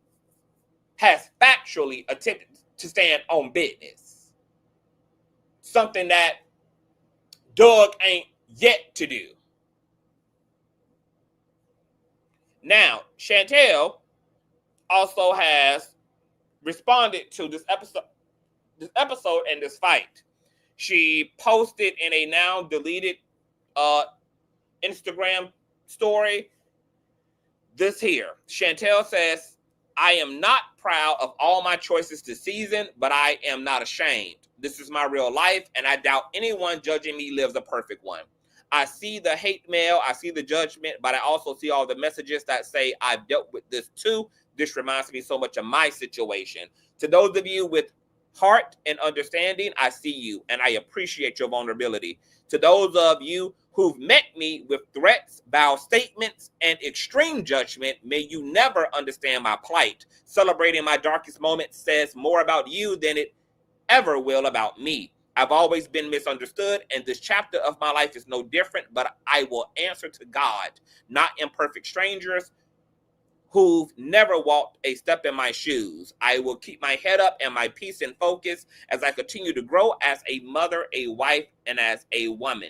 has factually attempted to stand on business. Something that Doug ain't yet to do. Now, Chantel also has responded to this episode and this fight. She posted in a now deleted Instagram story this here. Chantel says, I am not proud of all my choices this season, but I am not ashamed. This is my real life, and I doubt anyone judging me lives a perfect one. I see the hate mail, I see the judgment, but I also see all the messages that say I've dealt with this too. This reminds me so much of my situation. To those of you with heart and understanding, I see you, and I appreciate your vulnerability. To those of you who've met me with threats, vile statements, and extreme judgment, may you never understand my plight. Celebrating my darkest moments says more about you than it ever will about me. I've always been misunderstood, and this chapter of my life is no different, but I will answer to God, not imperfect strangers who've never walked a step in my shoes. I will keep my head up and my peace and focus as I continue to grow as a mother, a wife, and as a woman.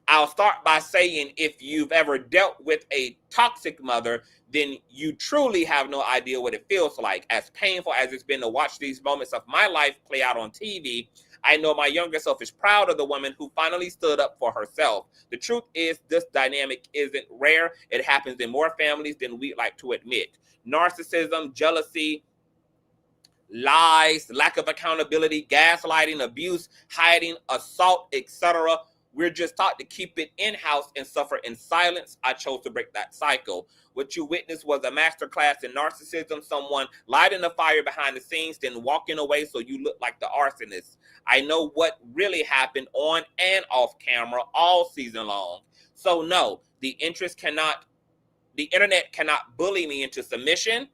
I'll start by saying, if you've ever dealt with a toxic mother, then you truly have no idea what it feels like. As painful as it's been to watch these moments of my life play out on TV, I know my younger self is proud of the woman who finally stood up for herself. The truth is, this dynamic isn't rare. It happens in more families than we like to admit. Narcissism, jealousy, lies, lack of accountability, gaslighting, abuse, hiding, assault, etc. We're just taught to keep it in-house and suffer in silence. I chose to break that cycle. What you witnessed was a masterclass in narcissism, someone lighting the fire behind the scenes, then walking away so you look like the arsonist. I know what really happened on and off camera all season long. So no, the internet cannot bully me into submission.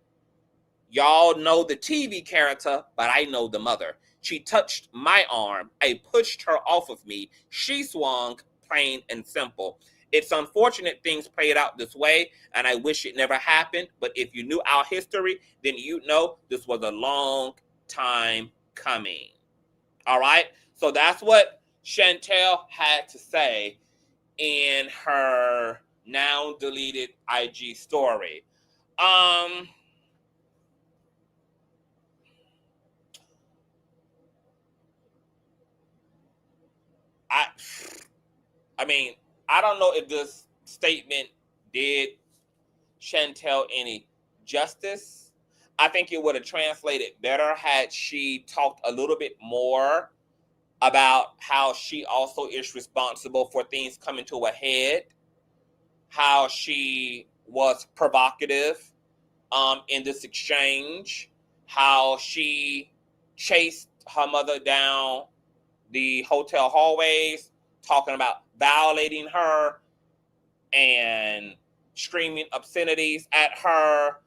Y'all know the TV character, but I know the mother. She touched my arm. I pushed her off of me. She swung, plain and simple. It's unfortunate things played out this way, and I wish it never happened. But if you knew our history, then you know this was a long time coming. All right? So that's what Chantel had to say in her now deleted IG story. I mean, I don't know if this statement did Chantel any justice. I think it would have translated better had she talked a little bit more about how she also is responsible for things coming to a head, how she was provocative in this exchange, how she chased her mother down the hotel hallways, talking about violating her and screaming obscenities at her,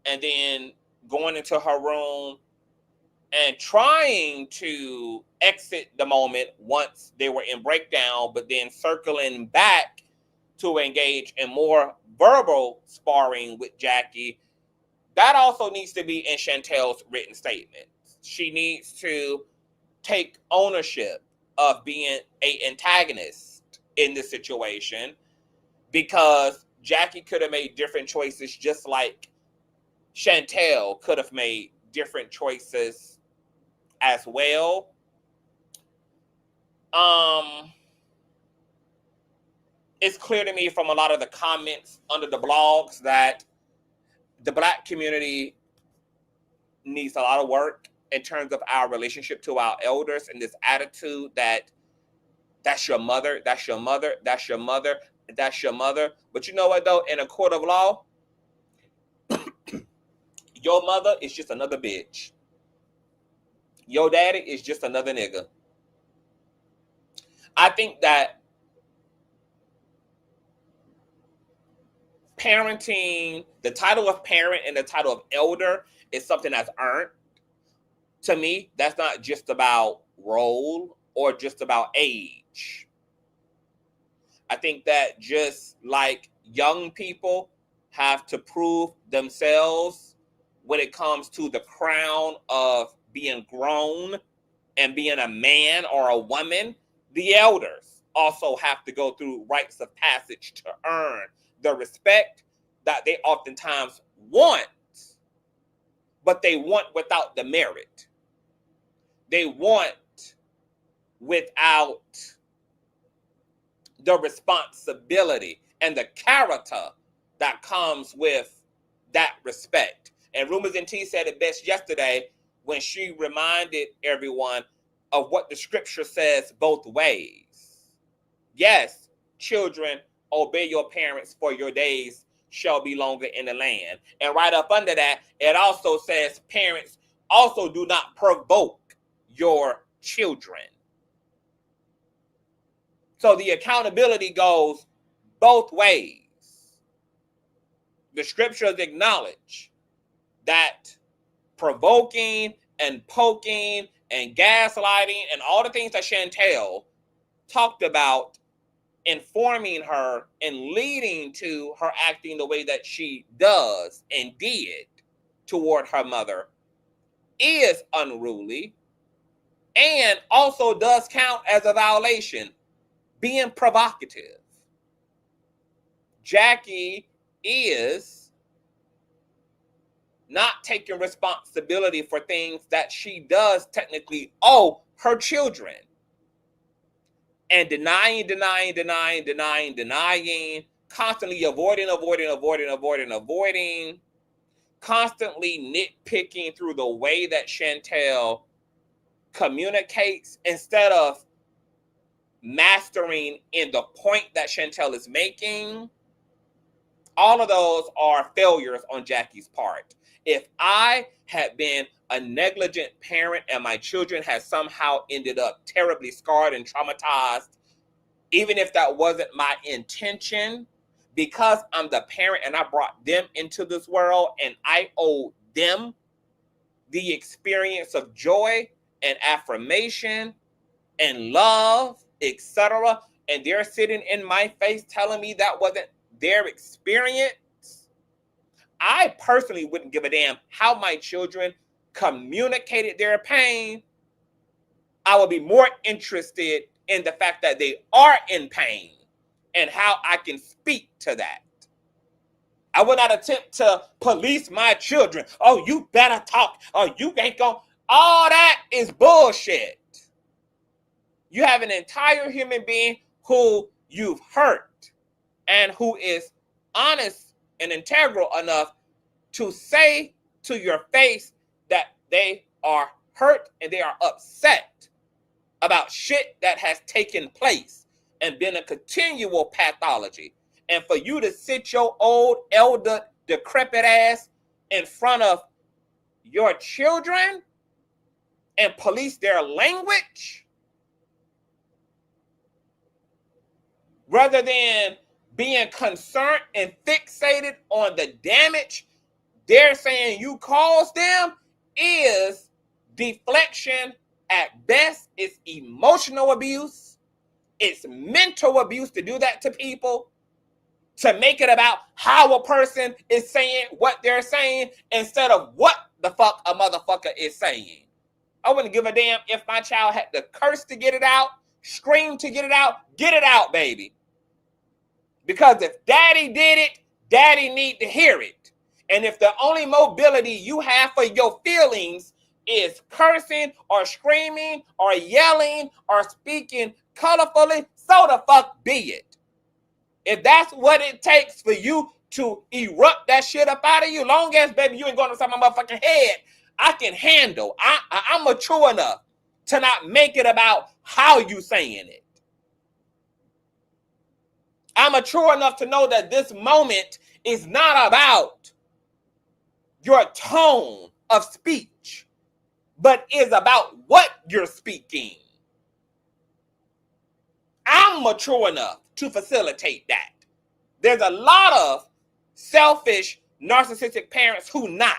and then going into her room and trying to exit the moment once they were in breakdown, but then circling back to engage in more verbal sparring with Jackie. That also needs to be in Chantel's written statement. She needs to take ownership of being an antagonist in this situation, because Jackie could have made different choices, just like Chantel could have made different choices as well. It's clear to me from a lot of the comments under the blogs that the Black community needs a lot of work in terms of our relationship to our elders, and this attitude that that's your mother, that's your mother, that's your mother, that's your mother. But you know what though? In a court of law, your mother is just another bitch. Your daddy is just another nigga. I think that parenting, the title of parent and the title of elder, is something that's earned. To me, that's not just about role or just about age. I think that just like young people have to prove themselves when it comes to the crown of being grown and being a man or a woman, the elders also have to go through rites of passage to earn the respect that they oftentimes want, but they want without the merit. They want without the responsibility and the character that comes with that respect. And Rumors and Tea said it best yesterday when she reminded everyone of what the scripture says both ways. Yes, children, obey your parents, for your days shall be longer in the land. And right up under that, it also says, parents, also do not provoke your children. So the accountability goes both ways. The scriptures acknowledge that provoking and poking and gaslighting and all the things that Chantel talked about, informing her and leading to her acting the way that she does and did toward her mother, is unruly and also does count as a violation, being provocative. Jackie is not taking responsibility for things that she does technically owe her children, and denying, constantly avoiding, constantly nitpicking through the way that Chantel communicates instead of mastering in the point that Chantel is making, all of those are failures on Jackie's part. If I had been a negligent parent and my children had somehow ended up terribly scarred and traumatized, even if that wasn't my intention, because I'm the parent and I brought them into this world and I owe them the experience of joy and affirmation and love, etc., and they're sitting in my face telling me that wasn't their experience, I personally wouldn't give a damn how my children communicated their pain. I would be more interested in the fact that they are in pain and how I can speak to that. I would not attempt to police my children. Oh, you better talk. Oh, you ain't gonna. All that is bullshit. You have an entire human being who you've hurt and who is honest and integral enough to say to your face that they are hurt and they are upset about shit that has taken place and been a continual pathology. And for you to sit your old, elder, decrepit ass in front of your children and police their language, rather than being concerned and fixated on the damage they're saying you caused them, is deflection at best. It's emotional abuse. It's mental abuse to do that to people, to make it about how a person is saying what they're saying instead of what the fuck a motherfucker is saying. I wouldn't give a damn if my child had to curse to get it out, scream to get it out, baby. Because if daddy did it, daddy need to hear it. And if the only mobility you have for your feelings is cursing or screaming or yelling or speaking colorfully, so the fuck be it. If that's what it takes for you to erupt that shit up out of you, long as, baby, you ain't going upside my motherfucking head, I can handle. I'm mature enough to not make it about how you saying it. I'm mature enough to know that this moment is not about your tone of speech, but is about what you're speaking. I'm mature enough to facilitate that. There's a lot of selfish, narcissistic parents who not.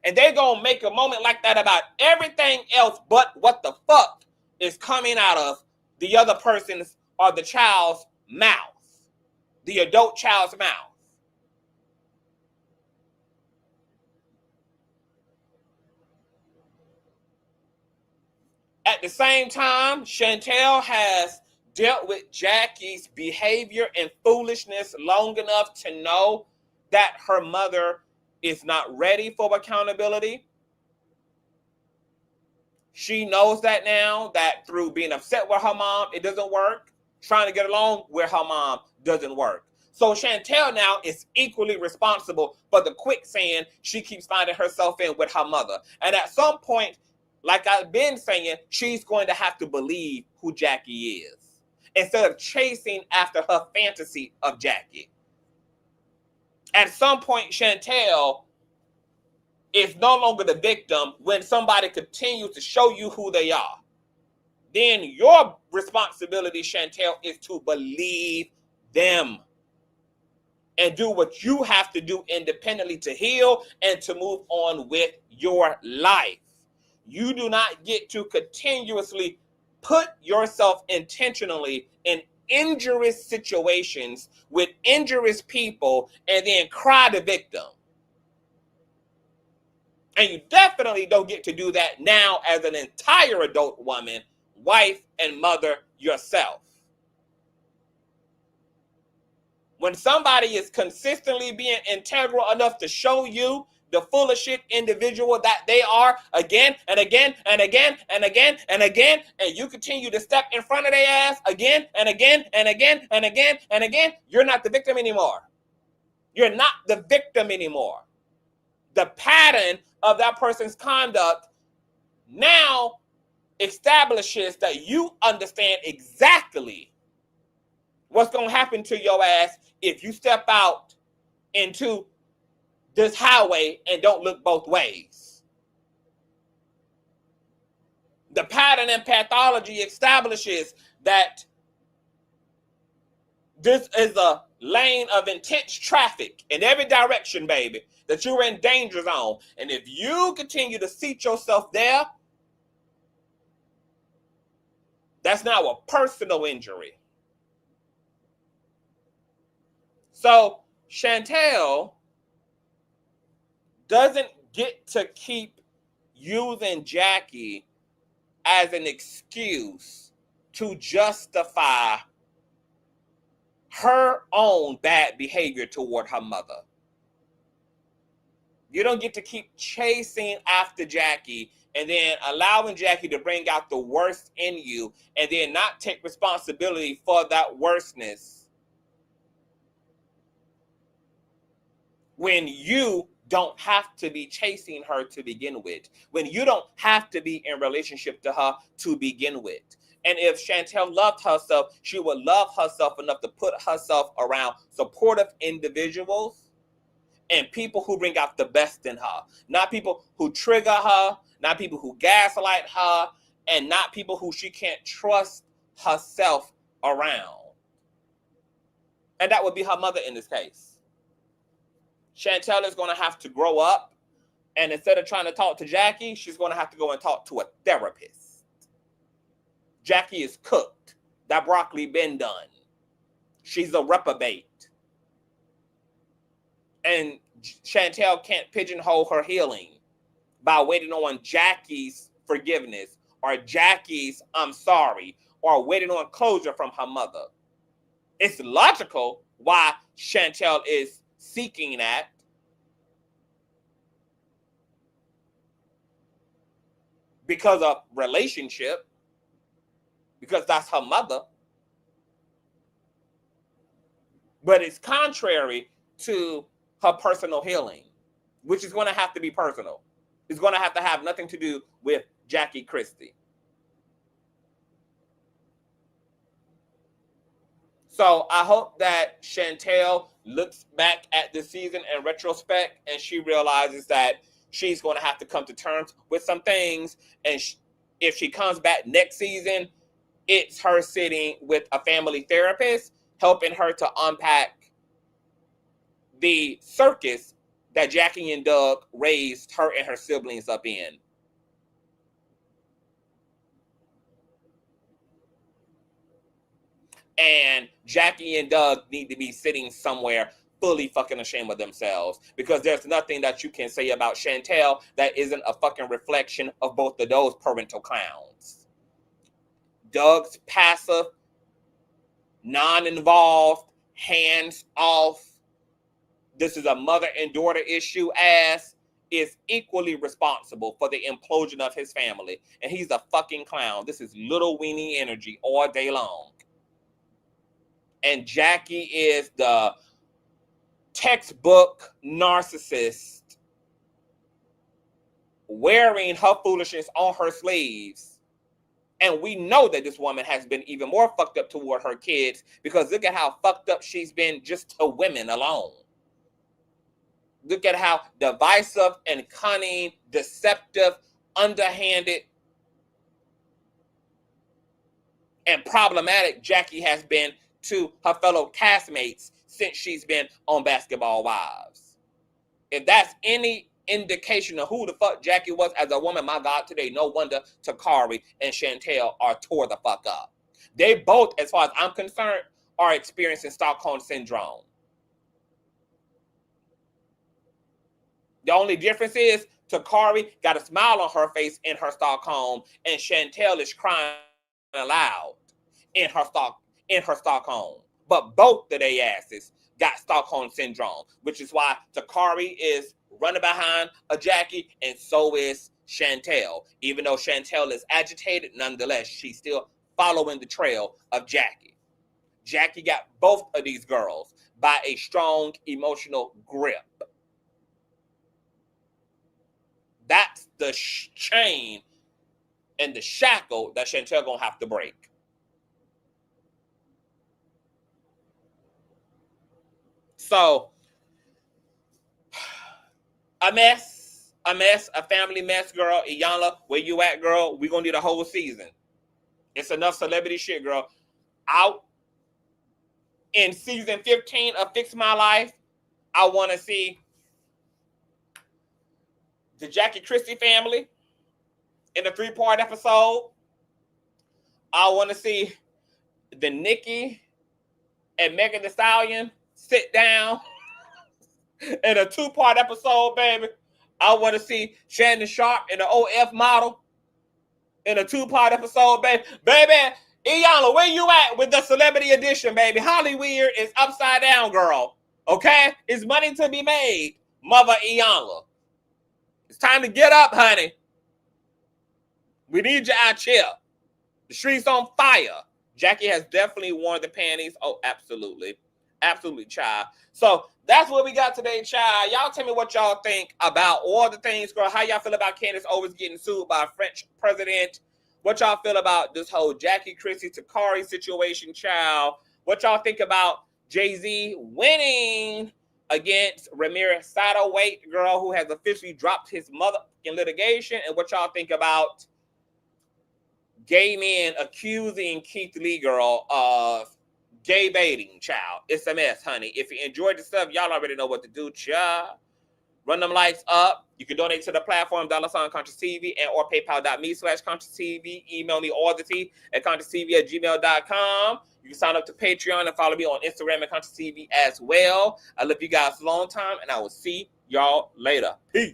And they're going to make a moment like that about everything else but what the fuck is coming out of the other person's or the child's mouth. The adult child's mouth. At the same time, Chantel has dealt with Jackie's behavior and foolishness long enough to know that her mother is not ready for accountability. She knows that now, that through being upset with her mom, it doesn't work. Trying to get along with her mom doesn't work. So Chantel now is equally responsible for the quicksand she keeps finding herself in with her mother. And at some point, like I've been saying, she's going to have to believe who Jackie is instead of chasing after her fantasy of Jackie. At some point, Chantel is no longer the victim when somebody continues to show you who they are. Then your responsibility, Chantel, is to believe them and do what you have to do independently to heal and to move on with your life. You do not get to continuously put yourself intentionally in injurious situations with injurious people and then cry the victim. And you definitely don't get to do that now as an entire adult woman, wife, and mother yourself. When somebody is consistently being integral enough to show you the full of shit individual that they are again and again and again and again and again, and you continue to step in front of their ass again and again and again and again and again, you're not the victim anymore. You're not the victim anymore. the pattern of that person's conduct now establishes that you understand exactly what's going to happen to your ass if you step out into this highway and don't look both ways. The pattern and pathology establishes that this is a lane of intense traffic in every direction, baby, that you're in danger zone. And if you continue to seat yourself there, that's now a personal injury. So Chantel doesn't get to keep using Jackie as an excuse to justify her own bad behavior toward her mother. You don't get to keep chasing after Jackie and then allowing Jackie to bring out the worst in you and then not take responsibility for that worstness when you don't have to be chasing her to begin with, when you don't have to be in relationship to her to begin with. And if Chantel loved herself, she would love herself enough to put herself around supportive individuals and people who bring out the best in her. Not people who trigger her, not people who gaslight her, and not people who she can't trust herself around. And that would be her mother in this case. Chantel is going to have to grow up, and instead of trying to talk to Jackie, she's going to have to go and talk to a therapist. Jackie is cooked. That broccoli been done. She's a reprobate. And Chantel can't pigeonhole her healing by waiting on Jackie's forgiveness or Jackie's I'm sorry or waiting on closure from her mother. It's logical why Chantel is seeking that. Because of relationship. Because that's her mother. But it's contrary to her personal healing, which is going to have to be personal. It's going to have nothing to do with Jackie Christie. So I hope that Chantel looks back at this season in retrospect and she realizes that she's going to have to come to terms with some things. And if she comes back next season, it's her sitting with a family therapist, helping her to unpack the circus that Jackie and Doug raised her and her siblings up in. And Jackie and Doug need to be sitting somewhere fully fucking ashamed of themselves, because there's nothing that you can say about Chantel that isn't a fucking reflection of both of those parental clowns. Doug's passive, non-involved, hands-off, this is a mother and daughter issue ass is equally responsible for the implosion of his family. And he's a fucking clown. This is little weenie energy all day long. And Jackie is the textbook narcissist wearing her foolishness on her sleeves. And we know that this woman has been even more fucked up toward her kids, because look at how fucked up she's been just to women alone. Look at how divisive and cunning, deceptive, underhanded, and problematic Jackie has been to her fellow castmates since she's been on Basketball Wives. If that's any indication of who the fuck Jackie was as a woman, my God, today, no wonder Takari and Chantel are tore the fuck up. They both, as far as I'm concerned, are experiencing Stockholm Syndrome. The only difference is Takari got a smile on her face in her Stockholm, and Chantel is crying aloud in her Stockholm. But both of their asses got Stockholm Syndrome, which is why Takari is running behind a Jackie, and so is Chantel. Even though Chantel is agitated, nonetheless, she's still following the trail of Jackie. Jackie got both of these girls by a strong emotional grip. That's the chain and the shackle that Chantel gonna have to break. So, a family mess, girl. Iyanla, where you at, girl? We gonna need a whole season. It's enough celebrity shit, girl. Out in season 15 of Fix My Life, I want to see the Jackie Christie family in a 3-part episode. I want to see the Nicki and Megan Thee Stallion sit down in a 2-part episode, baby. I want to see Shannon Sharp and the OF model in a 2-part episode, baby. Baby, Iyanla, where you at with the celebrity edition, baby? Hollywood is upside down, girl. Okay? It's money to be made, Mother Iyanla. It's time to get up, honey. We need you out here. The streets on fire. Jackie has definitely worn the panties. Oh, absolutely. Absolutely, child. So that's what we got today, child. Y'all tell me what y'all think about all the things, girl. How y'all feel about Candace Owens getting sued by a French president? What y'all feel about this whole Jackie Christie Takari situation, child? What y'all think about Jay-Z winning against Rymor Satterthwaite, girl, who has officially dropped his motherfucking litigation? And what y'all think about gay men accusing Keith Lee, girl, of gay baiting, child? It's a mess, honey. If you enjoyed the stuff, y'all already know what to do, child. Run them lights up. You can donate to the platform, $Consciouztv, and or paypal.me/Consciouztv. Email me all the tea at consciouztv@gmail.com. You can sign up to Patreon and follow me on Instagram at Consciouztv as well. I love you guys a long time, and I will see y'all later. Peace.